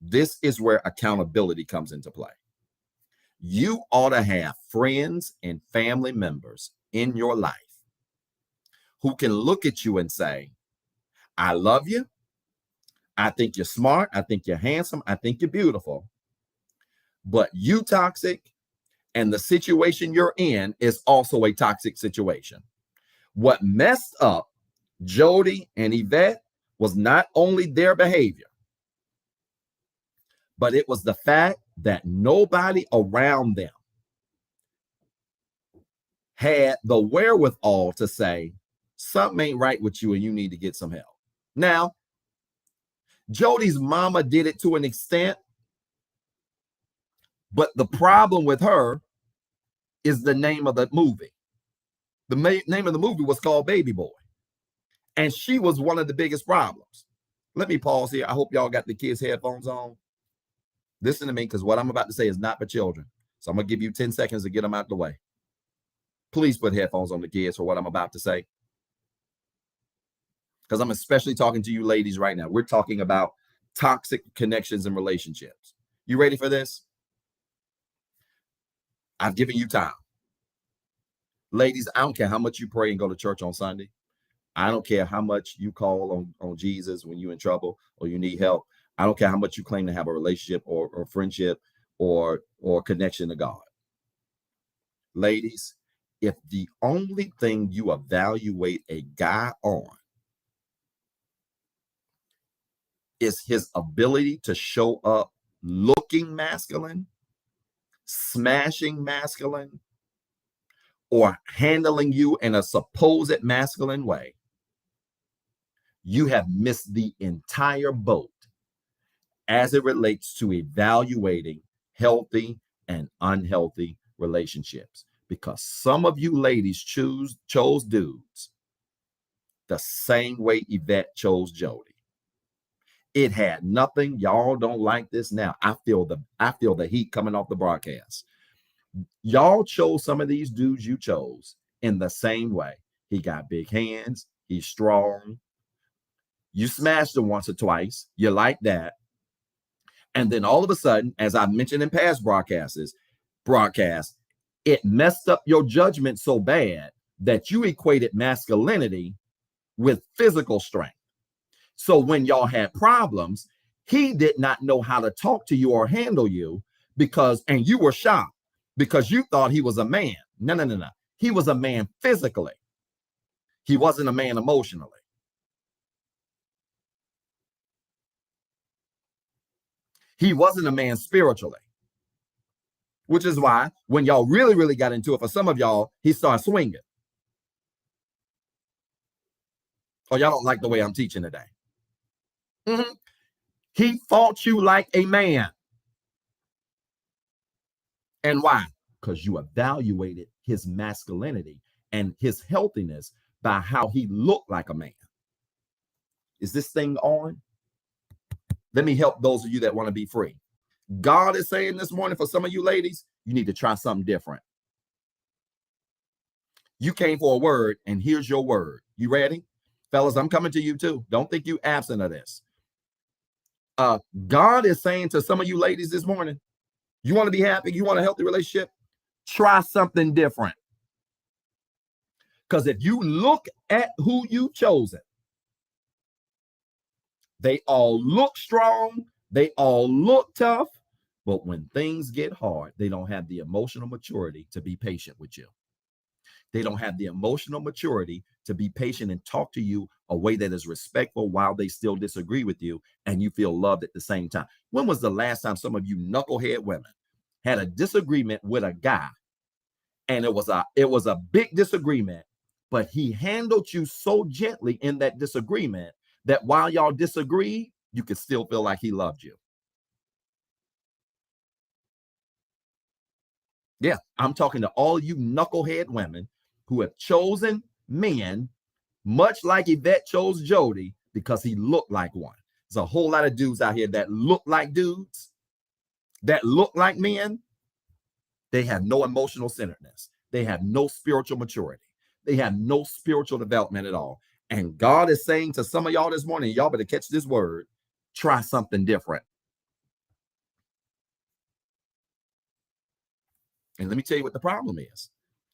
This is where accountability comes into play. You ought to have friends and family members in your life who can look at you and say, I love you. I think you're smart. I think you're handsome. I think you're beautiful. But you toxic, and the situation you're in is also a toxic situation. What messed up Jody and Yvette was not only their behavior, but it was the fact that nobody around them had the wherewithal to say, something ain't right with you and you need to get some help. Now, Jody's mama did it to an extent, but the problem with her is the name of the movie. The name of the movie was called Baby Boy, and she was one of the biggest problems. Let me pause here. I hope y'all got the kids' headphones on. Listen to me, because what I'm about to say is not for children. So I'm going to give you 10 seconds to get them out the way. Please put headphones on the kids for what I'm about to say, because I'm especially talking to you ladies right now. We're talking about toxic connections and relationships. You ready for this? I've given you time. Ladies, I don't care how much you pray and go to church on Sunday. I don't care how much you call on Jesus when you're in trouble or you need help. I don't care how much you claim to have a relationship or friendship or connection to God. Ladies, if the only thing you evaluate a guy on is his ability to show up looking masculine, smashing masculine, or handling you in a supposed masculine way, you have missed the entire boat as it relates to evaluating healthy and unhealthy relationships. Because some of you ladies chose dudes the same way Yvette chose Jody. It had nothing. Y'all don't like this now. I feel the heat coming off the broadcast. Y'all chose some of these dudes you chose in the same way. He got big hands. He's strong. You smashed him once or twice. You like that. And then all of a sudden, as I mentioned in past broadcasts, it messed up your judgment so bad that you equated masculinity with physical strength. So when y'all had problems, he did not know how to talk to you or handle you and you were shocked because you thought he was a man. No. He was a man physically. He wasn't a man emotionally. He wasn't a man spiritually. Which is why when y'all really, really got into it, for some of y'all, he started swinging. Oh, y'all don't like the way I'm teaching today. He fought you like a man. And why? Because you evaluated his masculinity and his healthiness by how he looked like a man. Is this thing on? Let me help those of you that want to be free. God is saying this morning for some of you ladies, you need to try something different. You came for a word, and here's your word. You ready? Fellas, I'm coming to you too. Don't think you absent of this. God is saying to some of you ladies this morning, you want to be happy, you want a healthy relationship, try something different. Because if you look at who you chosen, they all look strong, they all look tough, but when things get hard, they don't have the emotional maturity to be patient with you. They don't have the emotional maturity to be patient and talk to you a way that is respectful while they still disagree with you and you feel loved at the same time. When was the last time some of you knucklehead women had a disagreement with a guy and it was a big disagreement, but he handled you so gently in that disagreement that while y'all disagreed, you could still feel like he loved you? Yeah, I'm talking to all you knucklehead women who have chosen men much like Yvette chose Jody because he looked like one. There's a whole lot of dudes out here that look like dudes, that look like men. They have no emotional centeredness. They have no spiritual maturity. They have no spiritual development at all. And God is saying to some of y'all this morning, y'all better catch this word, try something different. And let me tell you what the problem is.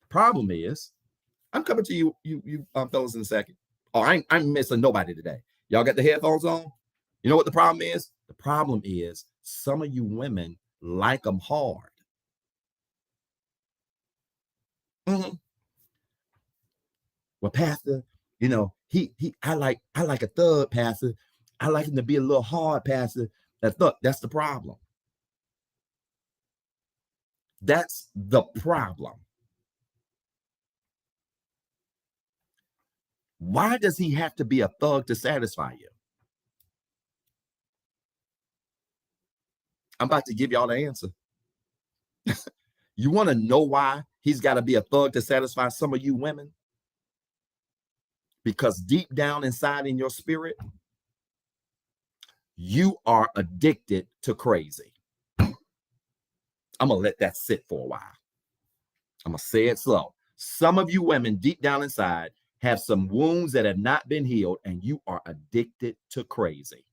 Problem is, I'm coming to you fellas in a second. Oh, I ain't missing nobody today. Y'all got the headphones on? You know what the problem is? The problem is some of you women like them hard. Well, Pastor, you know, I like a thug, Pastor. I like him to be a little hard, Pastor. That's the problem. That's the problem. Why does he have to be a thug to satisfy you? I'm about to give y'all the answer. You want to know why he's got to be a thug to satisfy some of you women? Because deep down inside in your spirit, you are addicted to crazy. I'm going to let that sit for a while. I'm going to say it slow. Some of you women deep down inside have some wounds that have not been healed, and you are addicted to crazy.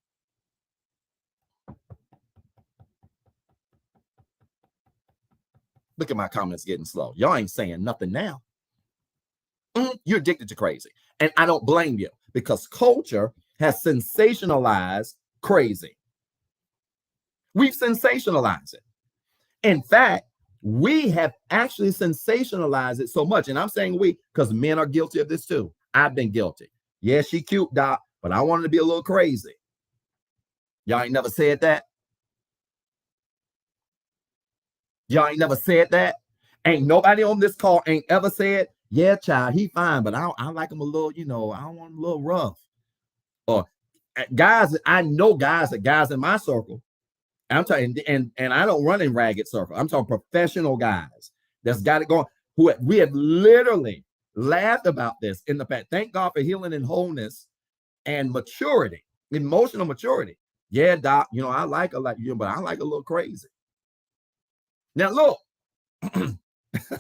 Look at my comments getting slow. Y'all ain't saying nothing now. You're addicted to crazy. And I don't blame you, because culture has sensationalized crazy. We've sensationalized it. In fact, we have actually sensationalized it so much. And I'm saying we, because men are guilty of this too. I've been guilty. Yeah, she cute, Doc, but I wanted to be a little crazy. Y'all ain't never said that. Y'all ain't never said that. Ain't nobody on this call ain't ever said, yeah, child, he fine, but I like him a little, you know, I want him a little rough. Or guys, I know guys in my circle. I'm talking, and I don't run in ragged circle. I'm talking professional guys that's got it going. We have literally laughed about this in the past. Thank God for healing and wholeness and maturity, emotional maturity. Yeah, Doc, you know, I like a lot, but I like a little crazy. Now, look,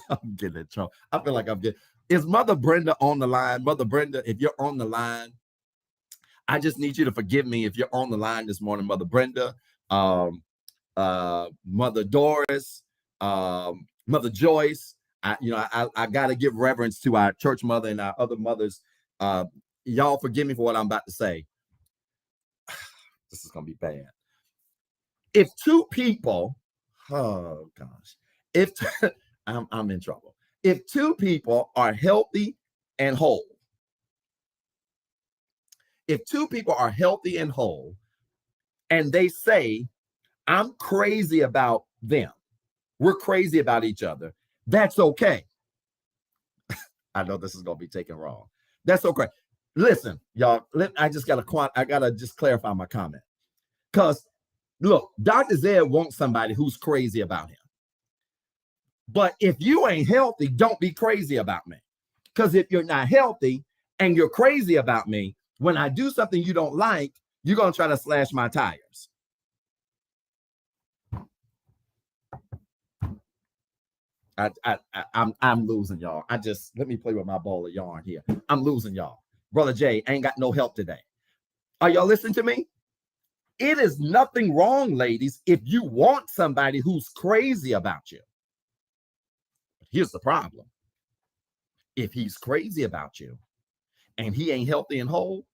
I'm getting in trouble. I feel like I'm getting. Is Mother Brenda on the line? Mother Brenda, if you're on the line, I just need you to forgive me if you're on the line this morning, Mother Brenda, Mother Doris, Mother Joyce. I got to give reverence to our church mother and our other mothers. Y'all forgive me for what I'm about to say. This is going to be bad. If two people, oh gosh, if I'm in trouble. If two people are healthy and whole, and they say, I'm crazy about them, we're crazy about each other, that's okay. I know this is going to be taken wrong. That's okay. Listen, y'all, I gotta just clarify my comment. Because look, Dr. Zed wants somebody who's crazy about him. But if you ain't healthy, don't be crazy about me. Because if you're not healthy and you're crazy about me, when I do something you don't like, you're going to try to slash my tires. I'm losing y'all. Let me play with my ball of yarn here. I'm losing y'all. Brother Jay ain't got no help today. Are y'all listening to me? It is nothing wrong, ladies, if you want somebody who's crazy about you. But here's the problem. If he's crazy about you and he ain't healthy and whole,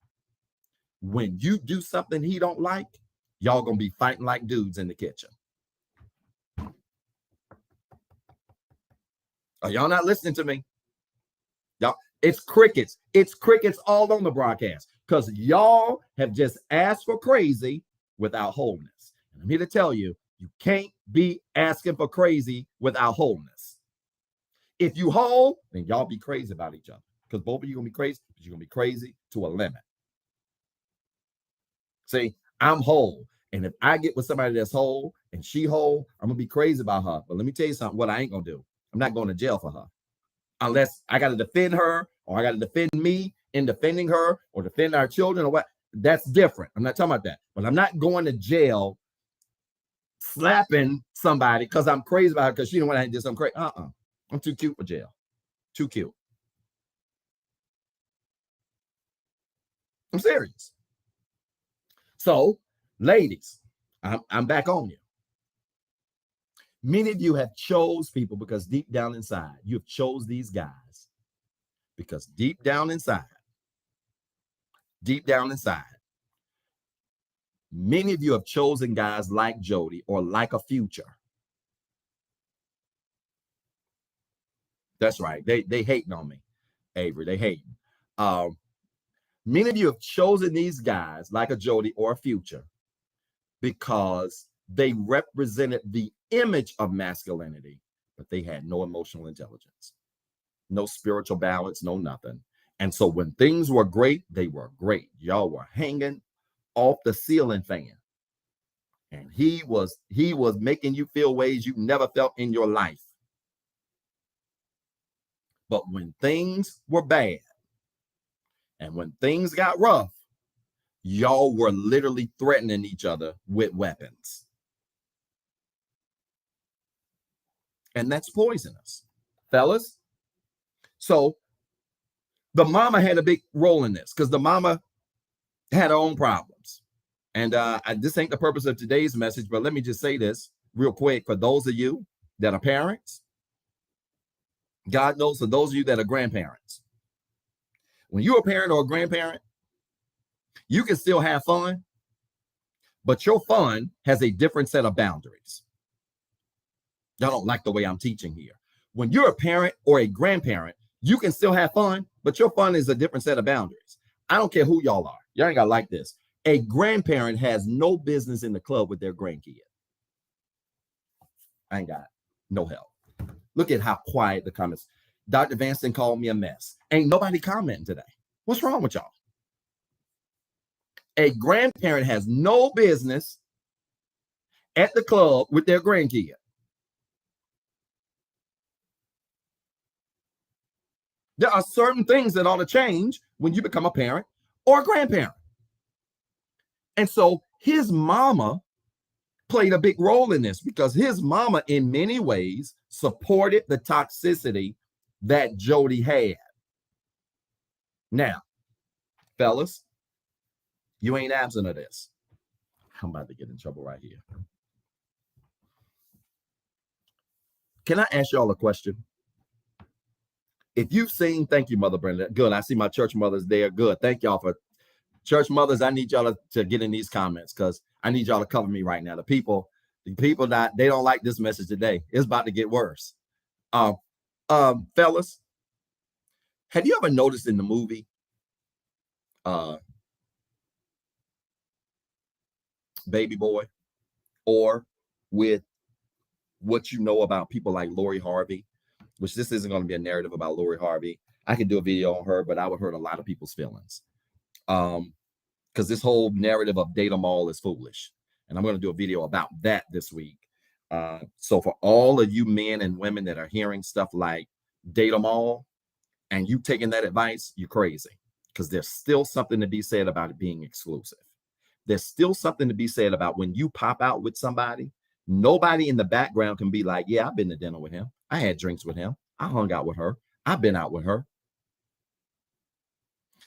when you do something he don't like, y'all gonna be fighting like dudes in the kitchen. Are y'all not listening to me? Y'all, it's crickets. It's crickets all on the broadcast because y'all have just asked for crazy without wholeness. And I'm here to tell you, you can't be asking for crazy without wholeness. If you whole, then y'all be crazy about each other because both of you gonna be crazy, but you're gonna be crazy to a limit. See, I'm whole. And if I get with somebody that's whole and she whole, I'm gonna be crazy about her. But let me tell you something, what I ain't gonna do. I'm not going to jail for her. Unless I got to defend her or I got to defend me in defending her or defend our children or what. That's different. I'm not talking about that. But I'm not going to jail slapping somebody because I'm crazy about her because she didn't want to do something crazy. I'm too cute for jail. Too cute. I'm serious. So, ladies, I'm back on you. Many of you have chose people because deep down inside, you have chose these guys because deep down inside, many of you have chosen guys like Jody or like a Future. That's right. They hating on me, Avery. They hating. Many of you have chosen these guys like a Jody or a Future because they represented the image of masculinity, but they had no emotional intelligence, no spiritual balance, no nothing. And so when things were great, they were great. Y'all were hanging off the ceiling fan. And he was making you feel ways you never felt in your life. But when things were bad and when things got rough, y'all were literally threatening each other with weapons. And that's poisonous, fellas. So the mama had a big role in this because the mama had her own problems. And this ain't the purpose of today's message, but let me just say this real quick for those of you that are parents. God knows for those of you that are grandparents. When you're a parent or a grandparent, you can still have fun, but your fun has a different set of boundaries. Y'all don't like the way I'm teaching here. When you're a parent or a grandparent, you can still have fun, but your fun is a different set of boundaries. I don't care who y'all are. Y'all ain't got to like this. A grandparent has no business in the club with their grandkid. I ain't got no help. Look at how quiet the comments. Dr. Vanston called me a mess. Ain't nobody commenting today. What's wrong with y'all? A grandparent has no business at the club with their grandkid. There are certain things that ought to change when you become a parent or a grandparent. And so his mama played a big role in this because his mama, in many ways, supported the toxicity that Jody had. Now, fellas, you ain't absent of this. I'm about to get in trouble right here. Can I ask y'all a question? If you've seen, thank you, Mother Brenda. Good. I see my church mothers there. Good. Thank y'all for church mothers. I need y'all to get in these comments because I need y'all to cover me right now. The people that they don't like this message today. It's about to get worse. Fellas, have you ever noticed in the movie Baby Boy, or with what you know about people like Lori Harvey, which this isn't going to be a narrative about Lori Harvey. I could do a video on her, but I would hurt a lot of people's feelings. Because this whole narrative of date 'em all is foolish. And I'm going to do a video about that this week. So for all of you men and women that are hearing stuff like date 'em all, and you taking that advice, you're crazy. Because there's still something to be said about it being exclusive. There's still something to be said about when you pop out with somebody, nobody in the background can be like, yeah, I've been to dinner with him. I had drinks with him. I hung out with her. I've been out with her.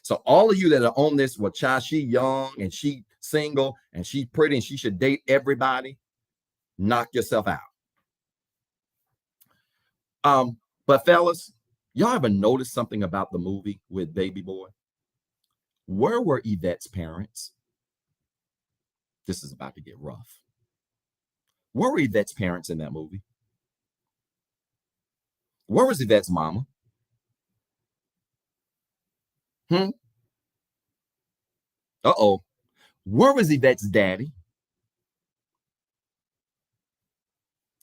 So all of you that are on this, well, child, she young and she single and she pretty and she should date everybody, knock yourself out. But fellas, y'all ever noticed something about the movie with Baby Boy? Where were Yvette's parents? This is about to get rough. Where were Yvette's parents in that movie? Where was Yvette's mama? Uh-oh. Where was Yvette's daddy?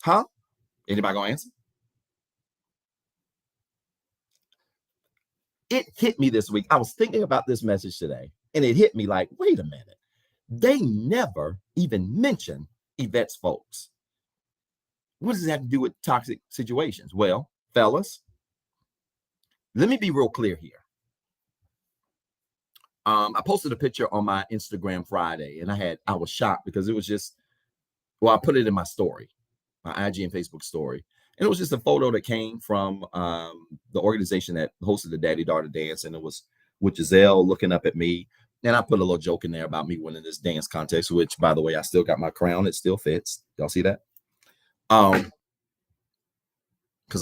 Huh? Anybody gonna answer? It hit me this week. I was thinking about this message today, and it hit me like, wait a minute. They never even mention Yvette's folks. What does that have to do with toxic situations? Well, fellas, let me be real clear here. I posted a picture on my Instagram Friday, and I was shocked because it was just, well, I put it in my story, my IG and Facebook story. And it was just a photo that came from the organization that hosted the Daddy Daughter Dance. And it was with Giselle looking up at me. And I put a little joke in there about me winning this dance contest, which, by the way, I still got my crown. It still fits. Y'all see that? Because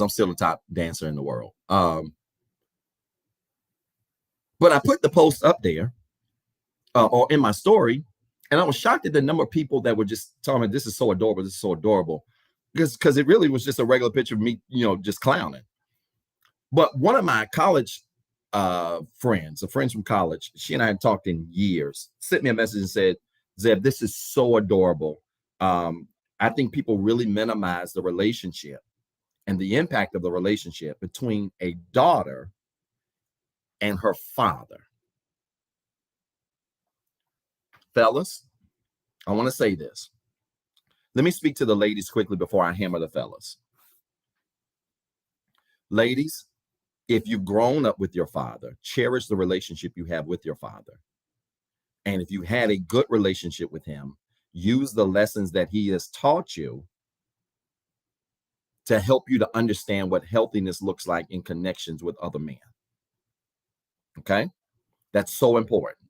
I'm still the top dancer in the world. But I put the post up there or in my story, and I was shocked at the number of people that were just telling me, this is so adorable, this is so adorable. Because it really was just a regular picture of me, just clowning. But one of my college friends from college, she and I had talked in years, sent me a message and said, Zeb, this is so adorable. I think people really minimize the relationship and the impact of the relationship between a daughter and her father. Fellas, I want to say this. Let me speak to the ladies quickly before I hammer the fellas. Ladies, if you've grown up with your father, cherish the relationship you have with your father. And if you had a good relationship with him, use the lessons that he has taught you to help you to understand what healthiness looks like in connections with other men. Okay? That's so important.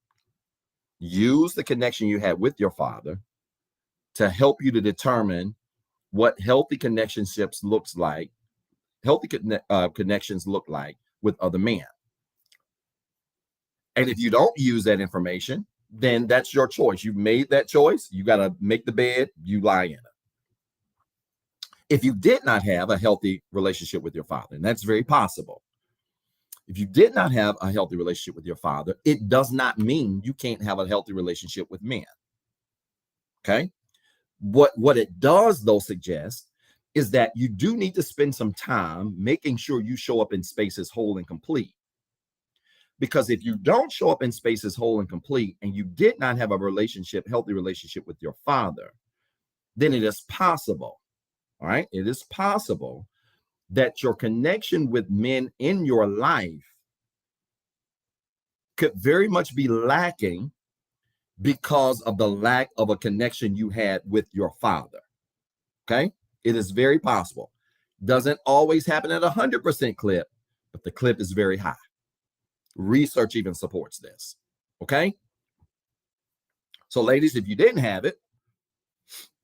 Use the connection you had with your father to help you to determine what healthy connections look like with other men. And if you don't use that information, then that's your choice. You've made that choice. You got to make the bed, you lie in it. If you did not have a healthy relationship with your father, and that's very possible. If you did not have a healthy relationship with your father, it does not mean you can't have a healthy relationship with men. Okay? What it does, though, suggest is that you do need to spend some time making sure you show up in spaces whole and complete. Because if you don't show up in spaces whole and complete, and you did not have a healthy relationship with your father, then it is possible, all right? It is possible that your connection with men in your life could very much be lacking because of the lack of a connection you had with your father. Okay? It is very possible. Doesn't always happen at 100% clip, but the clip is very high. Research even supports this. Okay? So ladies, if you didn't have it,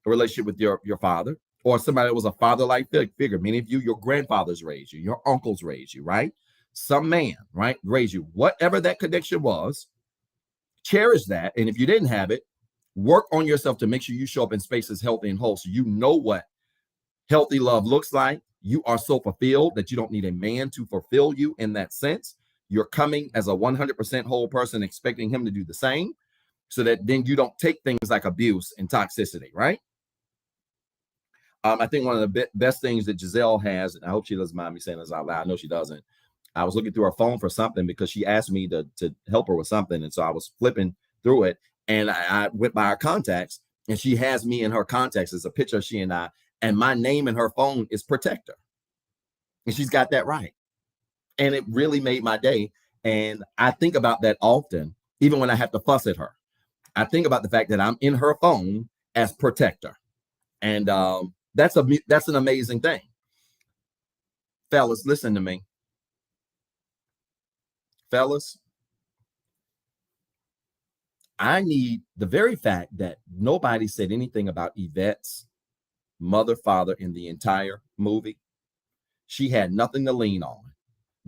a relationship with your father, or somebody that was a father-like figure, many of you, your grandfathers raised you, your uncles raised you, right? Some man, right, raised you. Whatever that connection was, cherish that. And if you didn't have it, work on yourself to make sure you show up in spaces healthy and whole, so you know what healthy love looks like. You are so fulfilled that you don't need a man to fulfill you in that sense. You're coming as a 100% whole person, expecting him to do the same, so that then you don't take things like abuse and toxicity, right? I think one of the best things that Giselle has, and I hope she doesn't mind me saying this out loud. I know she doesn't. I was looking through her phone for something because she asked me to help her with something. And so I was flipping through it, and I went by her contacts, and she has me in her contacts. It's a picture of she and I, and my name in her phone is Protector. And she's got that right. And it really made my day. And I think about that often, even when I have to fuss at her. I think about the fact that I'm in her phone as Protector. And that's an amazing thing. Fellas, listen to me. Fellas, I need the very fact that nobody said anything about Yvette's mother, father in the entire movie. She had nothing to lean on.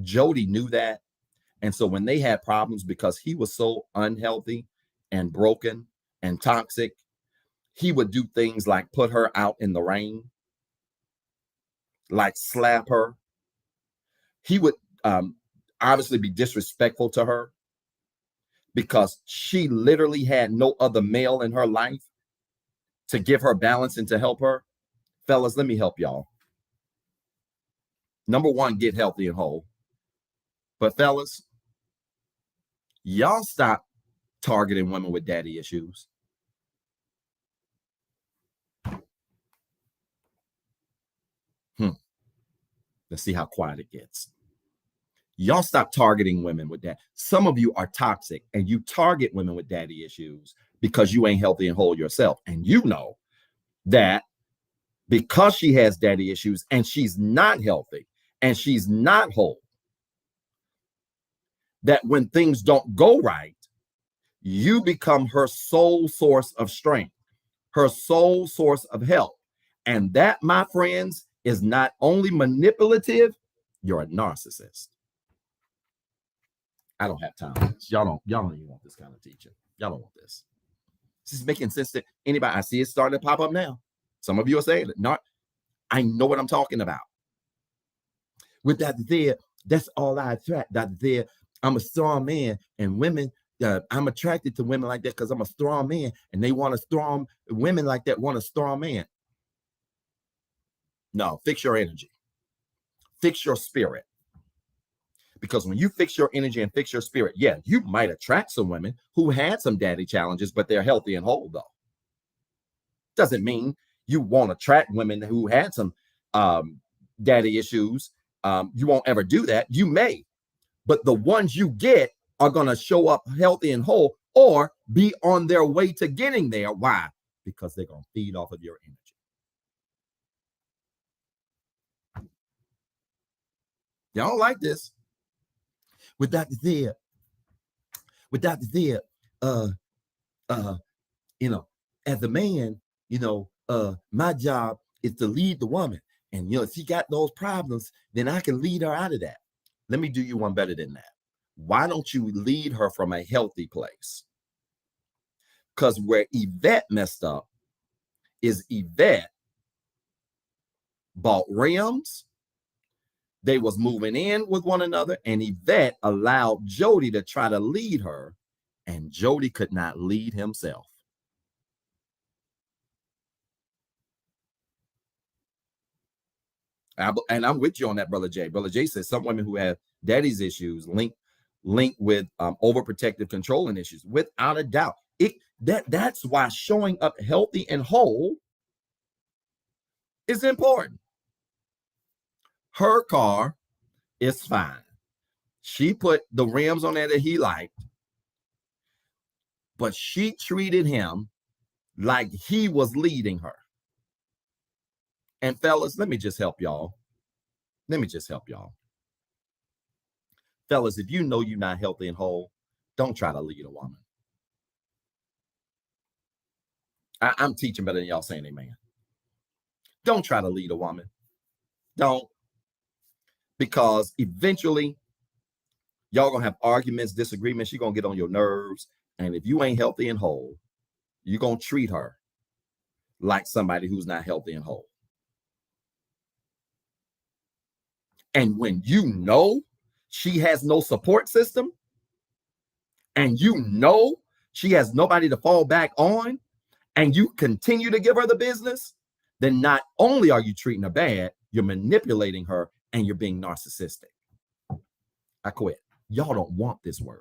Jody knew that. And so when they had problems because he was so unhealthy and broken and toxic, he would do things like put her out in the rain, like slap her. He would obviously be disrespectful to her because she literally had no other male in her life to give her balance and to help her. Fellas, let me help y'all. Number one, get healthy and whole. But fellas, y'all stop targeting women with daddy issues. Let's see how quiet it gets. Y'all stop targeting women with that. Some of you are toxic and you target women with daddy issues because you ain't healthy and whole yourself. And you know that because she has daddy issues and she's not healthy and she's not whole, that when things don't go right, you become her sole source of strength, her sole source of help. And that, my friends, is not only manipulative, you're a narcissist. I don't have time for this. Y'all don't even want this kind of teaching. Y'all don't want this. This is making sense to anybody. I see it starting to pop up now. Some of you are saying it. Not, I know what I'm talking about. With Dr. There, that's all I attract. Dr. There, I'm a strong man, and women, I'm attracted to women like that because I'm a strong man, and they want a strong, women like that want a strong man. No, fix your energy. Fix your spirit. Because when you fix your energy and fix your spirit, yeah, you might attract some women who had some daddy challenges, but they're healthy and whole, though. Doesn't mean you won't attract women who had some daddy issues. You won't ever do that. You may, but the ones you get are going to show up healthy and whole or be on their way to getting there. Why? Because they're going to feed off of your energy. Y'all don't like this. With Dr. There, as a man, my job is to lead the woman. And, if she got those problems, then I can lead her out of that. Let me do you one better than that. Why don't you lead her from a healthy place? Because where Yvette messed up is Yvette bought rims. They was moving in with one another, and Yvette allowed Jody to try to lead her, and Jody could not lead himself. And I'm with you on that, Brother Jay. Brother Jay says some women who have daddy's issues linked with overprotective controlling issues, without a doubt. That's why showing up healthy and whole is important. Her car is fine. She put the rims on there that he liked, but she treated him like he was leading her. And fellas, let me just help y'all. Fellas, if you know you're not healthy and whole, don't try to lead a woman. I'm teaching better than y'all saying amen. Don't try to lead a woman. Don't. Because eventually, y'all going to have arguments, disagreements. She's going to get on your nerves. And if you ain't healthy and whole, you're going to treat her like somebody who's not healthy and whole. And when you know she has no support system, and you know she has nobody to fall back on, and you continue to give her the business, then not only are you treating her bad, you're manipulating her, and you're being narcissistic. I quit. Y'all don't want this word.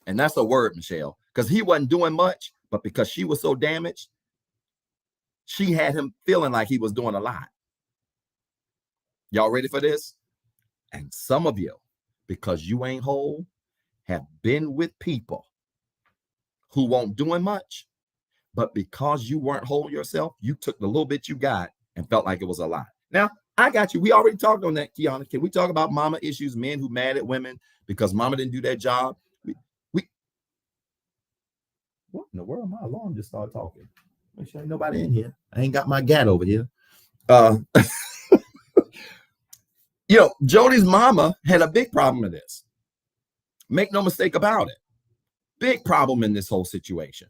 And that's a word, Michelle, because he wasn't doing much, but because she was so damaged, she had him feeling like he was doing a lot. Y'all ready for this? And some of you, because you ain't whole, have been with people who won't doing much, but because you weren't whole yourself, you took the little bit you got and felt like it was a lot. Now, I got you. We already talked on that, Kiana. Can we talk about mama issues, men who mad at women because mama didn't do their job? What in the world? My alarm just started talking. Make sure ain't nobody in here. I ain't got my gat over here. Jody's mama had a big problem with this. Make no mistake about it. Big problem in this whole situation.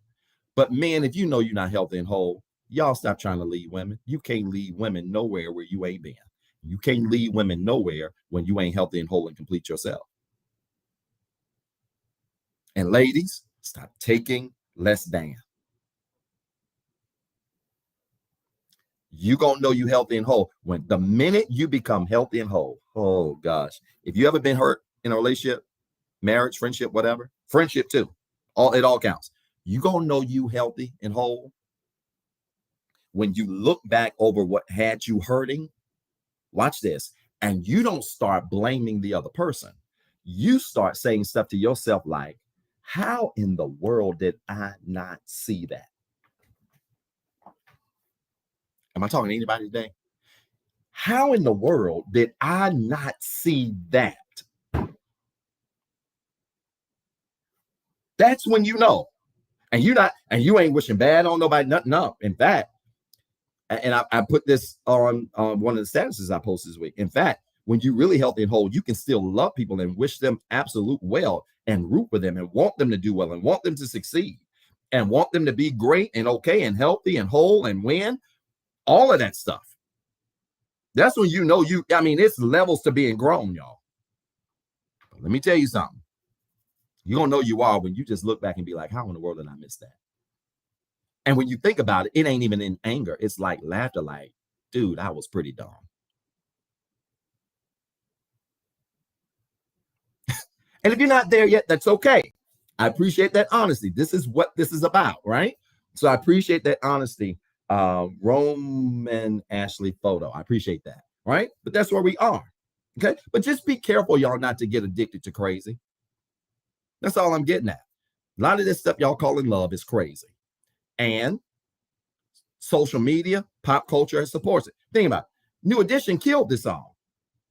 But men, if you know you're not healthy and whole, y'all stop trying to lead women. You can't lead women nowhere where you ain't been. You can't lead women nowhere when you ain't healthy and whole and complete yourself. And ladies, stop taking less than. You gonna know you healthy and whole when the minute you become healthy and whole. Oh gosh, if you ever been hurt in a relationship, marriage, friendship, whatever, friendship too, it all counts. You gonna know you healthy and whole when you look back over what had you hurting. Watch this, and you don't start blaming the other person. You start saying stuff to yourself like, how in the world did I not see that? Am I talking to anybody today? How in the world did I not see that? That's when you know. And you ain't wishing bad on nobody, nothing up. In fact, and I put this on one of the statuses I posted this week. In fact, when you're really healthy and whole, you can still love people and wish them absolute well and root for them and want them to do well and want them to succeed and want them to be great and okay and healthy and whole and win, all of that stuff. That's when you know it's levels to being grown, y'all. But let me tell you something. You're going to know you are when you just look back and be like, how in the world did I miss that? And when you think about it, it ain't even in anger. It's like laughter, like, dude, I was pretty dumb. And if you're not there yet, that's okay. I appreciate that honesty. This is what this is about, right? So I appreciate that honesty. Roman Ashley photo. I appreciate that, right? But that's where we are, okay? But just be careful, y'all, not to get addicted to crazy. That's all I'm getting at. A lot of this stuff y'all calling love is crazy. And social media, pop culture supports it. Think about it. New Edition killed this song.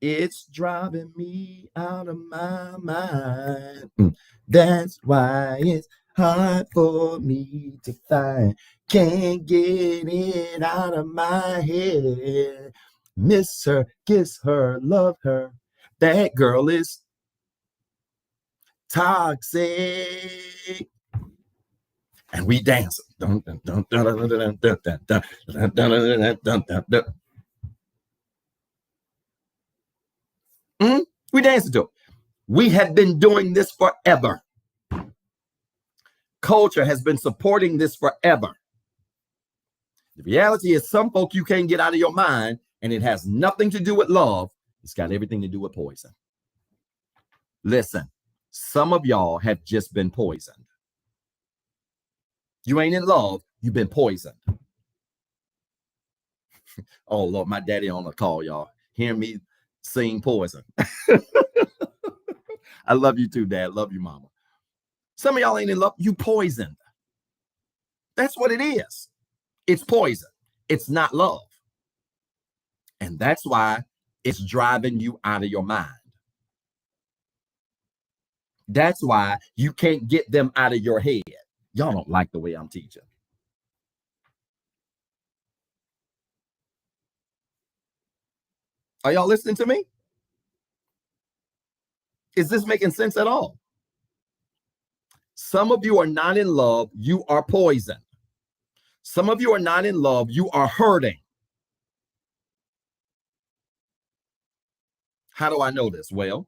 It's driving me out of my mind. That's why it's hard for me to find. Can't get it out of my head. Miss her, kiss her, love her. That girl is toxic. And we dance. We dancing to it. We had been doing this forever. Culture has been supporting this forever. The reality is some folk you can't get out of your mind, and it has nothing to do with love. It's got everything to do with poison. Listen, some of y'all have just been poisoned. You ain't in love, you've been poisoned. Oh, Lord, my daddy on the call, y'all. Hear me sing Poison. I love you too, Dad. Love you, Mama. Some of y'all ain't in love. You poisoned. That's what it is. It's poison. It's not love. And that's why it's driving you out of your mind. That's why you can't get them out of your head. Y'all don't like the way I'm teaching. Are y'all listening to me? Is this making sense at all? Some of you are not in love. You are poisoned. Some of you are not in love. You are hurting. How do I know this? Well,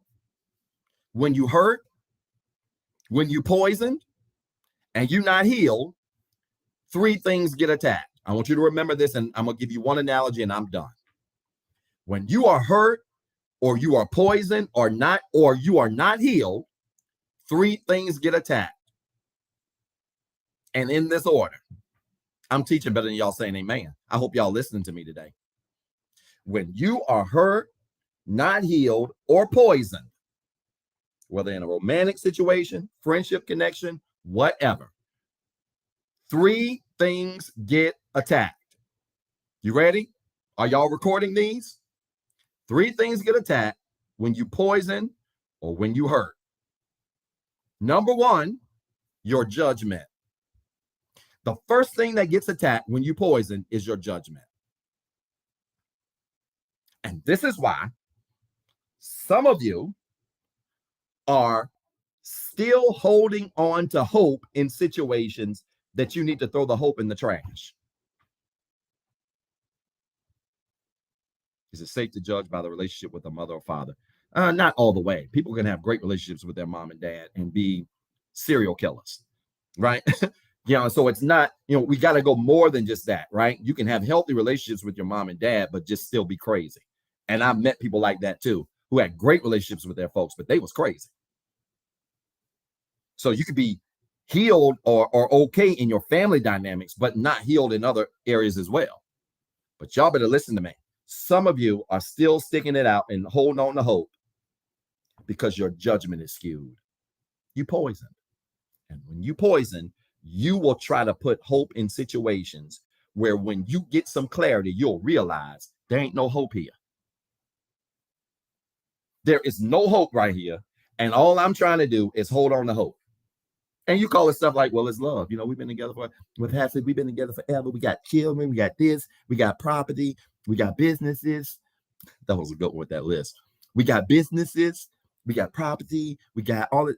when you hurt, when you poisoned, and you're not healed, three things get attacked. I want you to remember this, and I'm going to give you one analogy, and I'm done. When you are hurt, or you are poisoned, or you are not healed, three things get attacked. And in this order. I'm teaching better than y'all saying amen. I hope y'all listening to me today. When you are hurt, not healed, or poisoned, whether in a romantic situation, friendship connection, whatever, three things get attacked. You ready? Are y'all recording these? Three things get attacked when you poison or when you hurt. Number one, your judgment. The first thing that gets attacked when you poison is your judgment. And this is why some of you are still holding on to hope in situations that you need to throw the hope in the trash. Is it safe to judge by the relationship with a mother or father? Not all the way. People can have great relationships with their mom and dad and be serial killers, right? So it's not, we got to go more than just that, right? You can have healthy relationships with your mom and dad, but just still be crazy. And I've met people like that too, who had great relationships with their folks, but they was crazy. So you could be healed or okay in your family dynamics, but not healed in other areas as well. But y'all better listen to me. Some of you are still sticking it out and holding on to hope because your judgment is skewed. You poison. And when you poison, you will try to put hope in situations where when you get some clarity, you'll realize there ain't no hope here. There is no hope right here. And all I'm trying to do is hold on to hope. And you call it stuff like, well, it's love. You know, we've been together we've been together forever. We got children, we got this, we got property, we got businesses. That was a good one with that list. We got businesses, we got property, we got all it.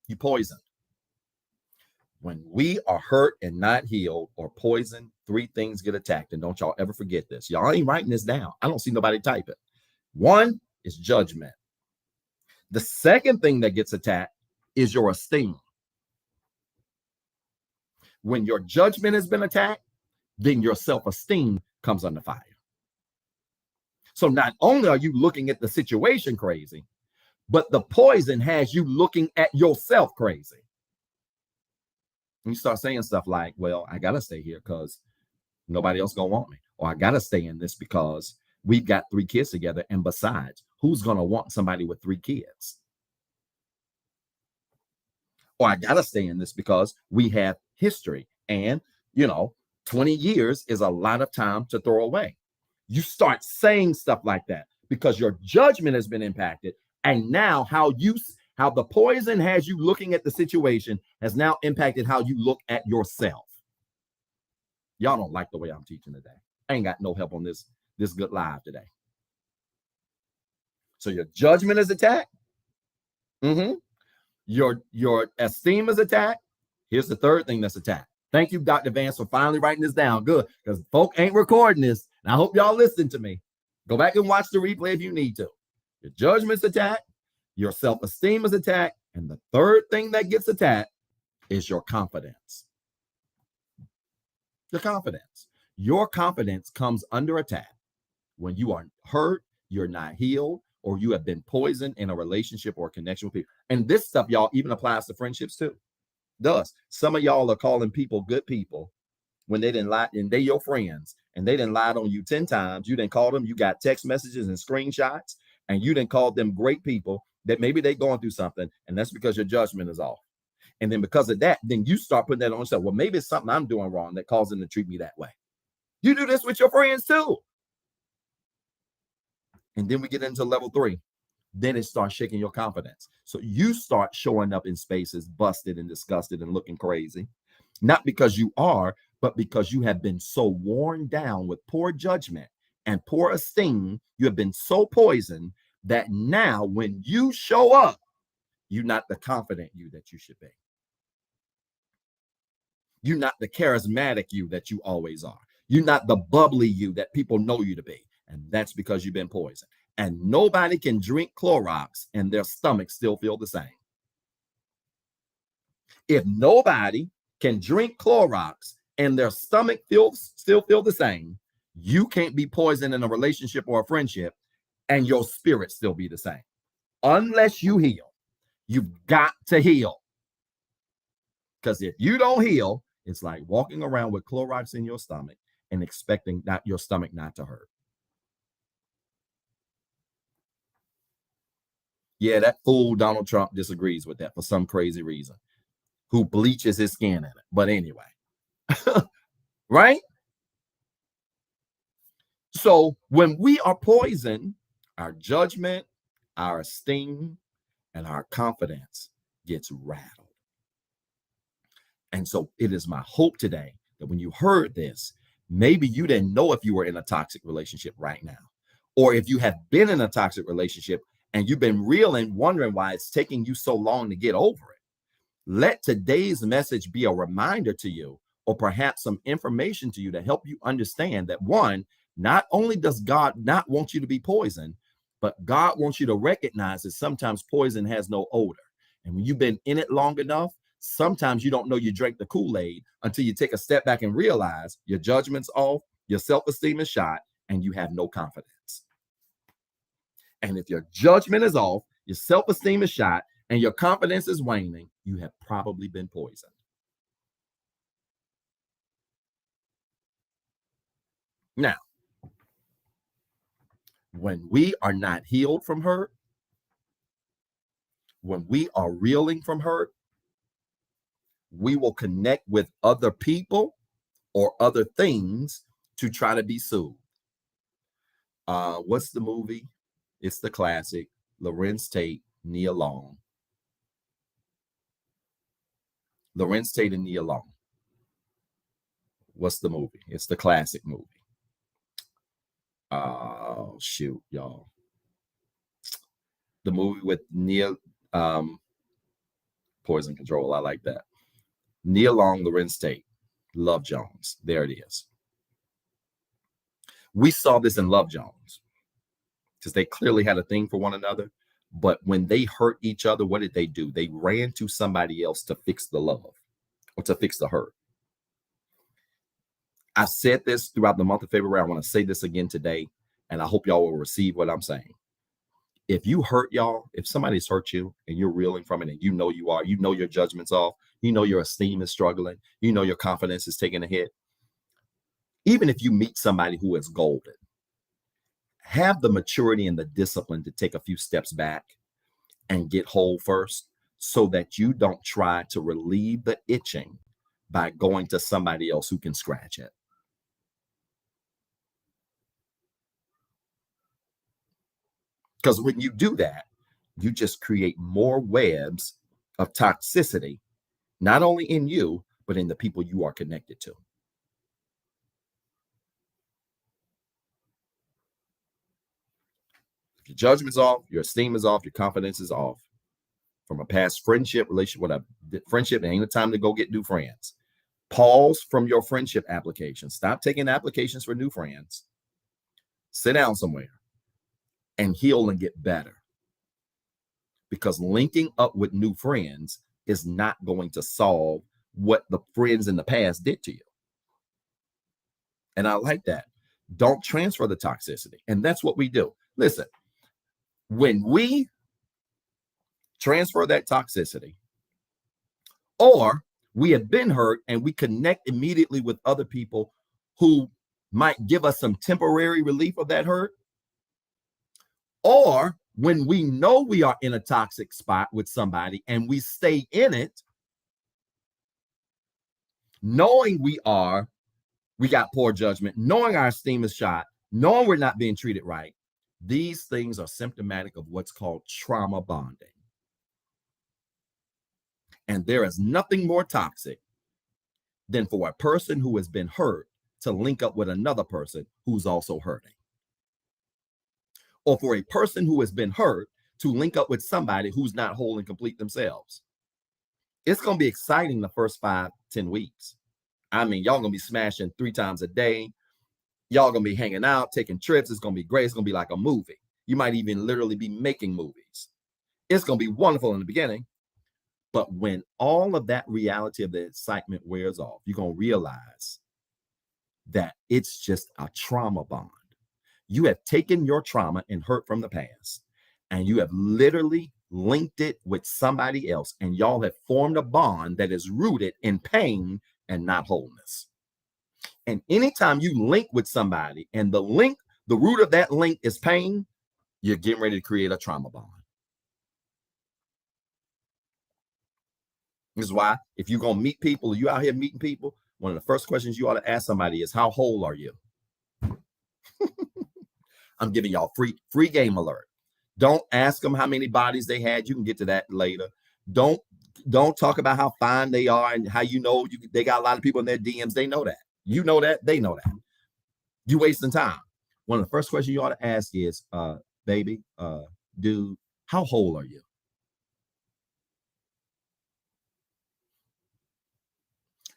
You poison. When we are hurt and not healed or poisoned, 3 things get attacked. And don't y'all ever forget this. Y'all ain't writing this down. I don't see nobody type it. 1 is judgment. The second thing that gets attacked is your esteem. When your judgment has been attacked, then your self-esteem comes under fire. So not only are you looking at the situation crazy, but the poison has you looking at yourself crazy. And you start saying stuff like, well, I got to stay here because nobody else going to want me. Or I got to stay in this because we've got 3 kids together. And besides, who's going to want somebody with 3 kids? Or I got to stay in this because we have history. And, 20 years is a lot of time to throw away. You start saying stuff like that because your judgment has been impacted. And now how the poison has you looking at the situation has now impacted how you look at yourself. Y'all don't like the way I'm teaching today. I ain't got no help on this good live today. So your judgment is attacked. Your esteem is attacked. Here's the third thing that's attacked. Thank you, Dr. Vance, for finally writing this down. Good, because folk ain't recording this. And I hope y'all listen to me. Go back and watch the replay if you need to. Your judgment's attacked. Your self-esteem is attacked. And the third thing that gets attacked is your confidence. Your confidence. Your confidence comes under attack when you are hurt, you're not healed, or you have been poisoned in a relationship or a connection with people. And this stuff, y'all, even applies to friendships too. Does. Some of y'all are calling people good people when they didn't lie, and they your friends, and they didn't lie on you 10 times. You didn't call them. You got text messages and screenshots, and you didn't call them great people that maybe they going through something, and that's because your judgment is off. And then because of that, then you start putting that on yourself. Well, maybe it's something I'm doing wrong that caused them to treat me that way. You do this with your friends too. And then we get into level 3. Then it starts shaking your confidence. So you start showing up in spaces busted and disgusted and looking crazy. Not because you are, but because you have been so worn down with poor judgment and poor esteem. You have been so poisoned that now when you show up, you're not the confident you that you should be. You're not the charismatic you that you always are. You're not the bubbly you that people know you to be. And that's because you've been poisoned. And nobody can drink Clorox and their stomach still feel the same. If nobody can drink Clorox and their stomach still feel the same, you can't be poisoned in a relationship or a friendship and your spirit still be the same. Unless you heal. You've got to heal. Because if you don't heal, it's like walking around with Clorox in your stomach and expecting your stomach not to hurt. Yeah, that fool Donald Trump disagrees with that for some crazy reason, who bleaches his skin in it. But anyway, right? So when we are poisoned, our judgment, our esteem, and our confidence gets rattled. And so it is my hope today that when you heard this, maybe you didn't know if you were in a toxic relationship right now, or if you have been in a toxic relationship and you've been reeling, wondering why it's taking you so long to get over it. Let today's message be a reminder to you, or perhaps some information to you to help you understand that, one, not only does God not want you to be poisoned, but God wants you to recognize that sometimes poison has no odor. And when you've been in it long enough, sometimes you don't know you drank the Kool-Aid until you take a step back and realize your judgment's off, your self-esteem is shot, and you have no confidence. And if your judgment is off, your self-esteem is shot, and your confidence is waning, you have probably been poisoned. Now, when we are not healed from hurt, when we are reeling from hurt, we will connect with other people or other things to try to be soothed. What's the movie? It's the classic. Lorenz Tate, Nia Long. Lorenz Tate and Nia Long. What's the movie? It's the classic movie. Oh, shoot, y'all. The movie with Nia, Poison Control. I like that. Nia Long, Lorenz Tate, Love Jones. There it is. We saw this in Love Jones because they clearly had a thing for one another. But when they hurt each other, what did they do? They ran to somebody else to fix the love or to fix the hurt. I said this throughout the month of February. I want to say this again today, and I hope y'all will receive what I'm saying. If you hurt y'all, if somebody's hurt you and you're reeling from it and you know you are, you know your judgment's off, you know your esteem is struggling, you know your confidence is taking a hit. Even if you meet somebody who is golden, have the maturity and the discipline to take a few steps back and get whole first so that you don't try to relieve the itching by going to somebody else who can scratch it. Because when you do that, you just create more webs of toxicity, not only in you, but in the people you are connected to. If your judgment's off, your esteem is off, your confidence is off from a past friendship, relationship, whatever. Friendship, there ain't a time to go get new friends. Pause from your friendship application. Stop taking applications for new friends. Sit down somewhere and heal and get better. Because linking up with new friends is not going to solve what the friends in the past did to you. And I like that. Don't transfer the toxicity. And that's what we do. Listen, when we transfer that toxicity, or we have been hurt and we connect immediately with other people who might give us some temporary relief of that hurt, or when we know we are in a toxic spot with somebody and we stay in it, knowing we got poor judgment, knowing our esteem is shot, knowing we're not being treated right, these things are symptomatic of what's called trauma bonding. And there is nothing more toxic than for a person who has been hurt to link up with another person who's also hurting. Or for a person who has been hurt to link up with somebody who's not whole and complete themselves. It's going to be exciting the first 5-10 weeks. I mean, y'all going to be smashing 3 times a day. Y'all going to be hanging out, taking trips. It's going to be great. It's going to be like a movie. You might even literally be making movies. It's going to be wonderful in the beginning. But when all of that reality of the excitement wears off, you're going to realize that it's just a trauma bond. You have taken your trauma and hurt from the past, and you have literally linked it with somebody else, and y'all have formed a bond that is rooted in pain and not wholeness. And anytime you link with somebody and the root of that link is pain, you're getting ready to create a trauma bond. This is why if you're going to meet people, or you out here meeting people, one of the first questions you ought to ask somebody is, how whole are you? I'm giving y'all free game alert. Don't ask them how many bodies they had. You can get to that later. Don't talk about how fine they are and how they got a lot of people in their DMs. They know that. You know that. They know that. You wasting time. One of the first questions you ought to ask is, baby, dude, how whole are you?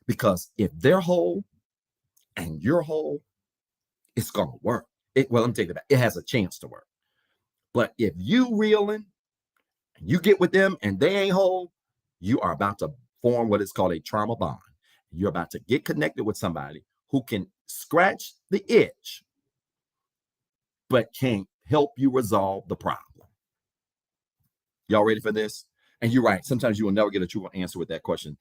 Because if they're whole and you're whole, it's going to work. Well, let me take it back. It has a chance to work. But if you reeling and you get with them and they ain't whole, you are about to form what is called a trauma bond. You're about to get connected with somebody who can scratch the itch, but can't help you resolve the problem. Y'all ready for this? And you're right. Sometimes you will never get a true answer with that question.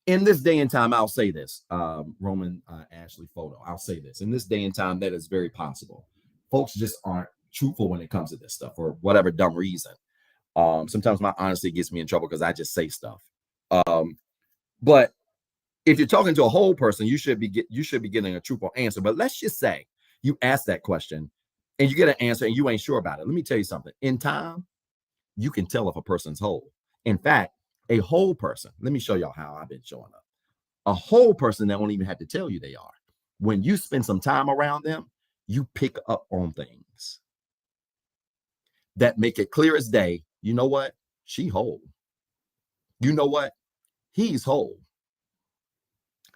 In this day and time, I'll say this, Roman Ashley photo, I'll say this. In this day and time, that is very possible. Folks just aren't truthful when it comes to this stuff for whatever dumb reason. Sometimes my honesty gets me in trouble because I just say stuff. But if you're talking to a whole person, you should be getting a truthful answer. But let's just say you ask that question and you get an answer and you ain't sure about it. Let me tell you something. In time, you can tell if a person's whole. In fact, a whole person, let me show y'all how I've been showing up. A whole person that won't even have to tell you they are. When you spend some time around them, you pick up on things that make it clear as day. You know what? She whole. You know what? He's whole.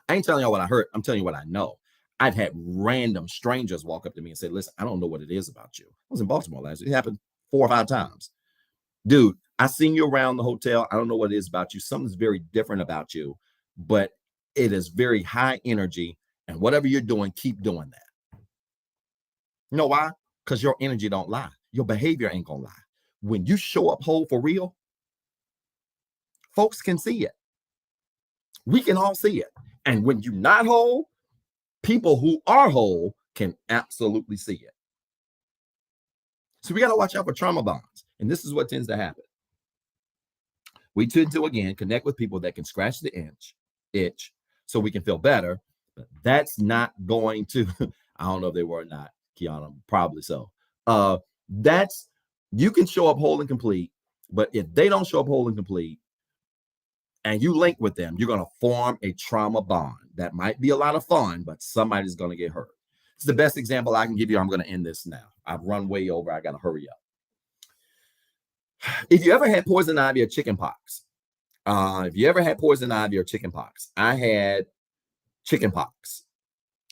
I ain't telling y'all what I heard. I'm telling you what I know. I've had random strangers walk up to me and say, listen, I don't know what it is about you. I was in Baltimore last week. It happened 4 or 5 times. Dude, I seen you around the hotel. I don't know what it is about you. Something's very different about you, but it is very high energy. And whatever you're doing, keep doing that. You know why? Because your energy don't lie. Your behavior ain't gonna lie. When you show up whole for real, folks can see it. We can all see it. And when you're not whole, people who are whole can absolutely see it. So we got to watch out for trauma bonds. And this is what tends to happen. We tend to, again, connect with people that can scratch the itch so we can feel better. But that's not going to, I don't know if they were or not, Kiana, probably so. You can show up whole and complete, but if they don't show up whole and complete, and you link with them, you're going to form a trauma bond. That might be a lot of fun, but somebody's going to get hurt. It's the best example I can give you. I'm going to end this now. I've run way over. I got to hurry up. If you ever had poison ivy or chicken pox, I had chicken pox.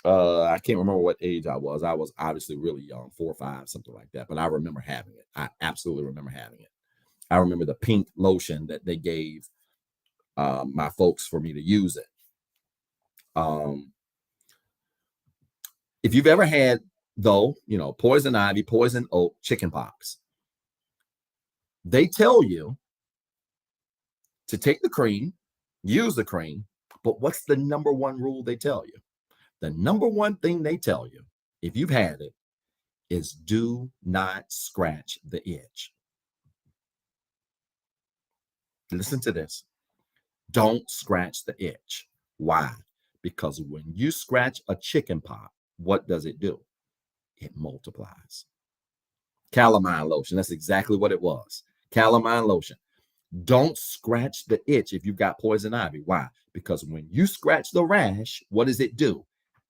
I can't remember what age I was. I was obviously really young, 4 or 5, something like that. But I remember having it. I absolutely remember having it. I remember the pink lotion that they gave my folks for me to use it. If you've ever had, though, poison ivy, poison oak, chicken pox, they tell you to take the cream, use the cream, but what's the number one rule they tell you? The number one thing they tell you, if you've had it, is do not scratch the itch. Listen to this. Don't scratch the itch. Why? Because when you scratch a chicken pox, what does it do? It multiplies. Calamine lotion, that's exactly what it was. Calamine lotion. Don't scratch the itch if you've got poison ivy. Why? Because when you scratch the rash, what does it do?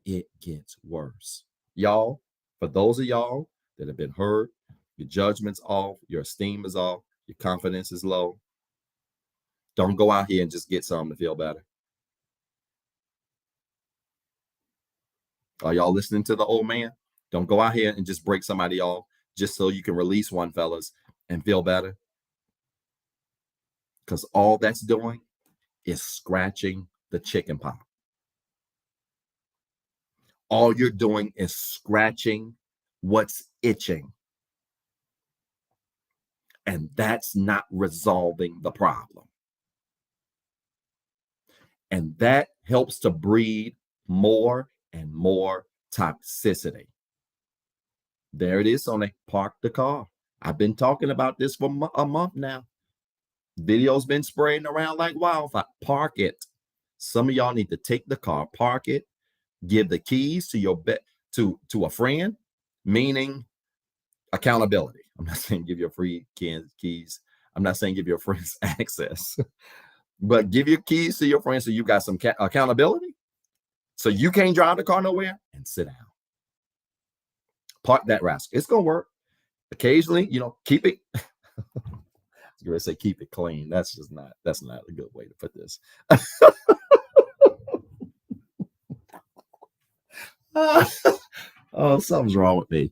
It gets worse. Y'all, for those of y'all that have been hurt, your judgment's off, your esteem is off, your confidence is low, don't go out here and just get something to feel better. Are y'all listening to the old man? Don't go out here and just break somebody off just so you can release one, fellas, and feel better. Because all that's doing is scratching the chicken pox. All you're doing is scratching what's itching. And that's not resolving the problem. And that helps to breed more and more toxicity. There it is, Sonny. Park the car. I've been talking about this for a month now. Video's been spraying around like wildfire. Park it. Some of y'all need to take the car, park it, give the keys to your to a friend, meaning accountability. I'm not saying give your free keys. I'm not saying give your friends access, but give your keys to your friends so you got some accountability. So you can't drive the car nowhere, and sit down. Park that rascal. It's gonna work. Occasionally, keep it. I was gonna say keep it clean. That's not a good way to put this. Oh, something's wrong with me.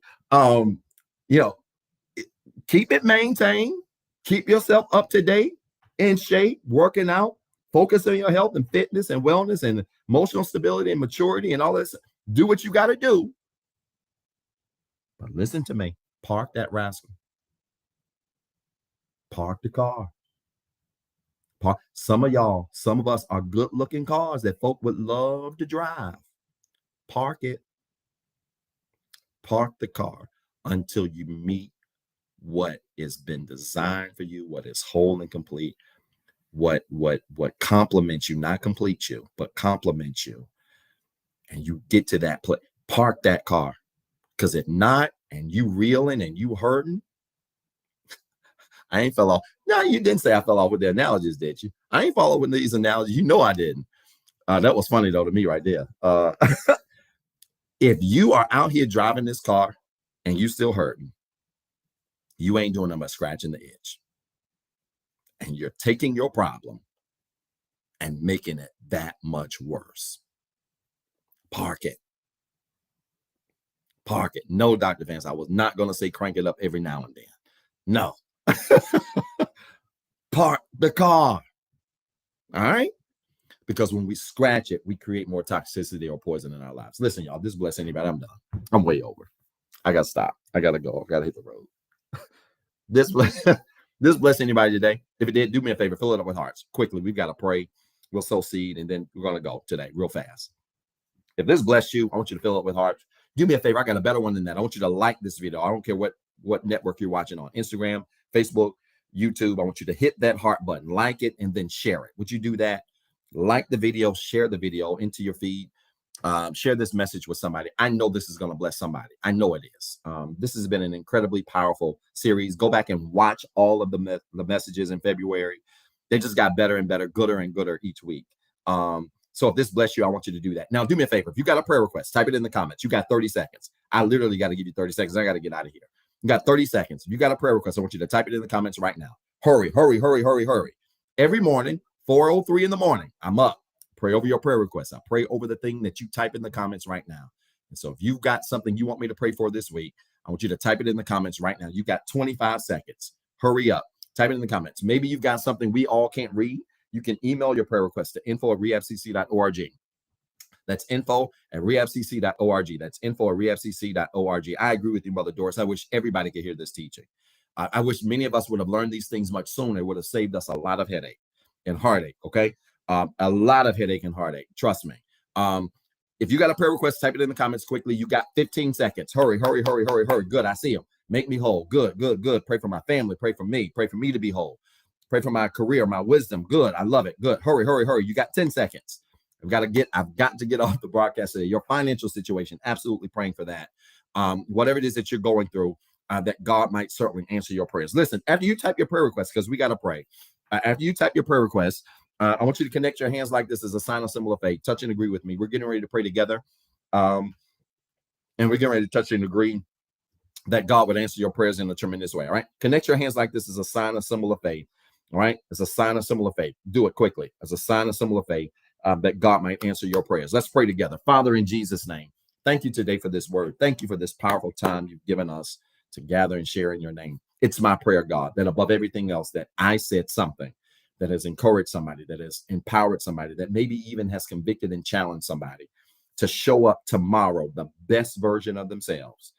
Keep it maintained. Keep yourself up to date, in shape, working out. Focus on your health and fitness and wellness and emotional stability and maturity and all this. Do what you got to do. But listen to me. Park that rascal. Park the car. Some of us are good-looking cars that folk would love to drive. Park it. Park the car until you meet what has been designed for you, what is whole and complete, what complements you, not complete you, but complements you. And you get to that place. Park that car. Because if not, and you reeling and you hurting. I ain't fell off. No, you didn't say I fell off with the analogies, did you? I ain't following these analogies. You know I didn't. That was funny though to me right there. If you are out here driving this car and you still hurting, you ain't doing nothing but scratching the itch. And you're taking your problem and making it that much worse. Park it. Park it. No, Dr. Vance, I was not going to say crank it up every now and then. No. Park the car. All right? Because when we scratch it, we create more toxicity or poison in our lives. Listen, y'all, this bless anybody. I'm done. I'm way over. I got to stop. I got to go. I got to hit the road. This bless anybody today. If it did, do me a favor. Fill it up with hearts. Quickly, we've got to pray. We'll sow seed, and then we're going to go today real fast. If this blessed you, I want you to fill it with hearts. Do me a favor. I got a better one than that. I want you to like this video. I don't care what network you're watching on. Instagram, Facebook, YouTube. I want you to hit that heart button, like it, and then share it. Would you do that? Like the video, share the video into your feed. Share this message with somebody. I know this is going to bless somebody. I know it is. This has been an incredibly powerful series. Go back and watch all of the messages in February. They just got better and better, gooder and gooder each week. So if this bless you, I want you to do that. Now, do me a favor. If you got a prayer request, type it in the comments. You got 30 seconds. I literally got to give you 30 seconds. I got to get out of here. You got 30 seconds. If you got a prayer request, I want you to type it in the comments right now. Hurry, hurry, hurry, hurry, hurry. Every morning, 4:03 in the morning, I'm up. Pray over your prayer requests. I pray over the thing that you type in the comments right now. And so if you've got something you want me to pray for this week, I want you to type it in the comments right now. You've got 25 seconds. Hurry up. Type it in the comments. Maybe you've got something we all can't read. You can email your prayer request to info@rehabcc.org. That's info@rehabcc.org. That's info@rehabcc.org. I agree with you, Mother Doris. I wish everybody could hear this teaching. I wish many of us would have learned these things much sooner. It would have saved us a lot of headache and heartache, okay? A lot of headache and heartache. Trust me. If you got a prayer request, type it in the comments quickly. You got 15 seconds. Hurry, hurry, hurry, hurry, hurry. Good. I see them. Make me whole. Good, good, good. Pray for my family. Pray for me. Pray for me to be whole. Pray for my career, my wisdom. Good. I love it. Good. Hurry, hurry, hurry. You got 10 seconds. I've got to get off the broadcast today. Your financial situation, absolutely praying for that. Whatever it is that you're going through, that God might certainly answer your prayers. Listen, after you type your prayer request, because we got to pray. After you type your prayer request, I want you to connect your hands like this as a sign of symbol of faith. Touch and agree with me. We're getting ready to pray together. And we're getting ready to touch and agree that God would answer your prayers in a tremendous way. All right. Connect your hands like this as a sign of symbol of faith. All right. It's a sign of symbol of faith. Do it quickly as a sign of symbol of faith that God might answer your prayers. Let's pray together. Father, in Jesus' name, thank you today for this word. Thank you for this powerful time you've given us to gather and share in your name. It's my prayer, God, that above everything else, that I said something that has encouraged somebody, that has empowered somebody, that maybe even has convicted and challenged somebody to show up tomorrow the best version of themselves.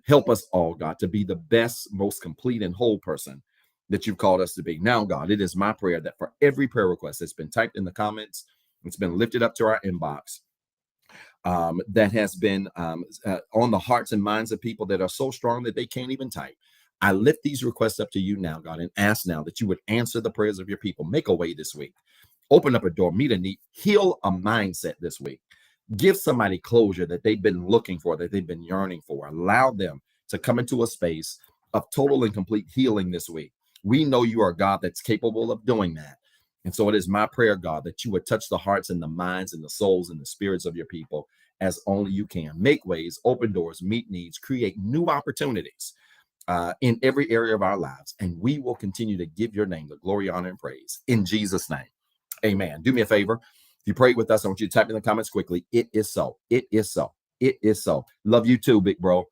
Help us all, God, to be the best, most complete and whole person that you've called us to be. Now, God, it is my prayer that for every prayer request that's been typed in the comments, it's been lifted up to our inbox, that has been on the hearts and minds of people that are so strong that they can't even type. I lift these requests up to you now, God, and ask now that you would answer the prayers of your people. Make a way this week. Open up a door, meet a need, heal a mindset this week. Give somebody closure that they've been looking for, that they've been yearning for. Allow them to come into a space of total and complete healing this week. We know you are a God that's capable of doing that. And so it is my prayer, God, that you would touch the hearts and the minds and the souls and the spirits of your people as only you can. Make ways, open doors, meet needs, create new opportunities in every area of our lives. And we will continue to give your name the glory, honor, and praise in Jesus' name. Amen. Do me a favor. If you prayed with us, I want you to type in the comments quickly. It is so. It is so. It is so. Love you too, big bro.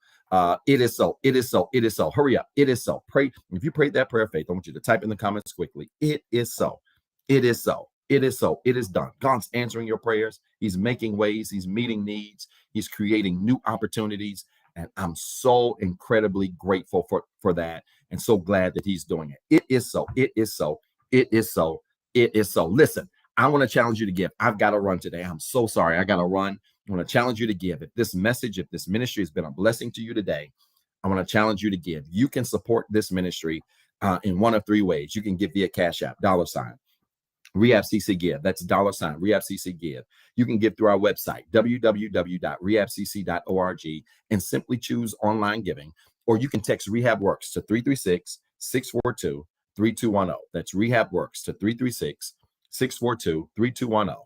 It is so. It is so. It is so. Hurry up. It is so. Pray. If you prayed that prayer of faith, I want you to type in the comments quickly. It is so. It is so. It is so. It is done. God's answering your prayers. He's making ways. He's meeting needs. He's creating new opportunities. And I'm so incredibly grateful for that and so glad that he's doing it. It is so. It is so. It is so. It is so. Listen, I want to challenge you to give. I've got to run today. I'm so sorry. I got to run. I want to challenge you to give. If this message, if this ministry has been a blessing to you today, I want to challenge you to give. You can support this ministry in one of three ways. You can give via Cash App, $, REHABCC Give. That's $ REHABCC Give. You can give through our website, www.rehabcc.org, and simply choose online giving, or you can text Rehab Works to 336-642-3210. That's Rehab Works to 336-642-3210.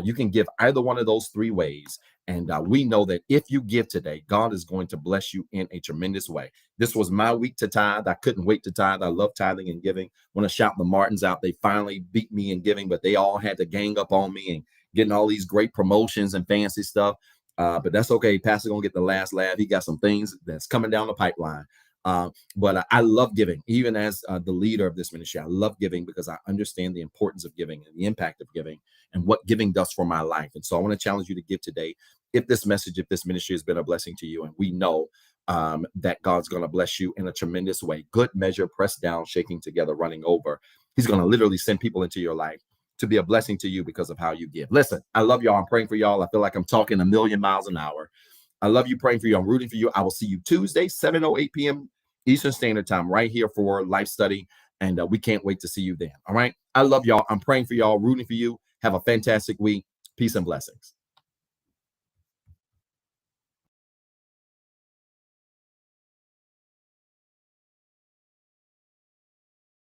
You can give either one of those three ways. And we know that if you give today, God is going to bless you in a tremendous way. This was my week to tithe. I couldn't wait to tithe. I love tithing and giving. I want to shout the Martins out. They finally beat me in giving, but they all had to gang up on me and getting all these great promotions and fancy stuff. But that's okay. Pastor gonna get the last laugh. He got some things that's coming down the pipeline. But I love giving, even as the leader of this ministry. I love giving because I understand the importance of giving and the impact of giving and what giving does for my life. And so I want to challenge you to give today. If this ministry has been a blessing to you, and we know that God's going to bless you in a tremendous way, good measure, pressed down, shaking together, running over. He's going to literally send people into your life to be a blessing to you because of how you give. Listen, I love y'all. I'm praying for y'all. I feel like I'm talking a million miles an hour. I love you, praying for you. I'm rooting for you. I will see you Tuesday, 7:08 p.m. Eastern Standard Time, right here for Life Study. And we can't wait to see you then. All right. I love y'all. I'm praying for y'all, rooting for you. Have a fantastic week. Peace and blessings.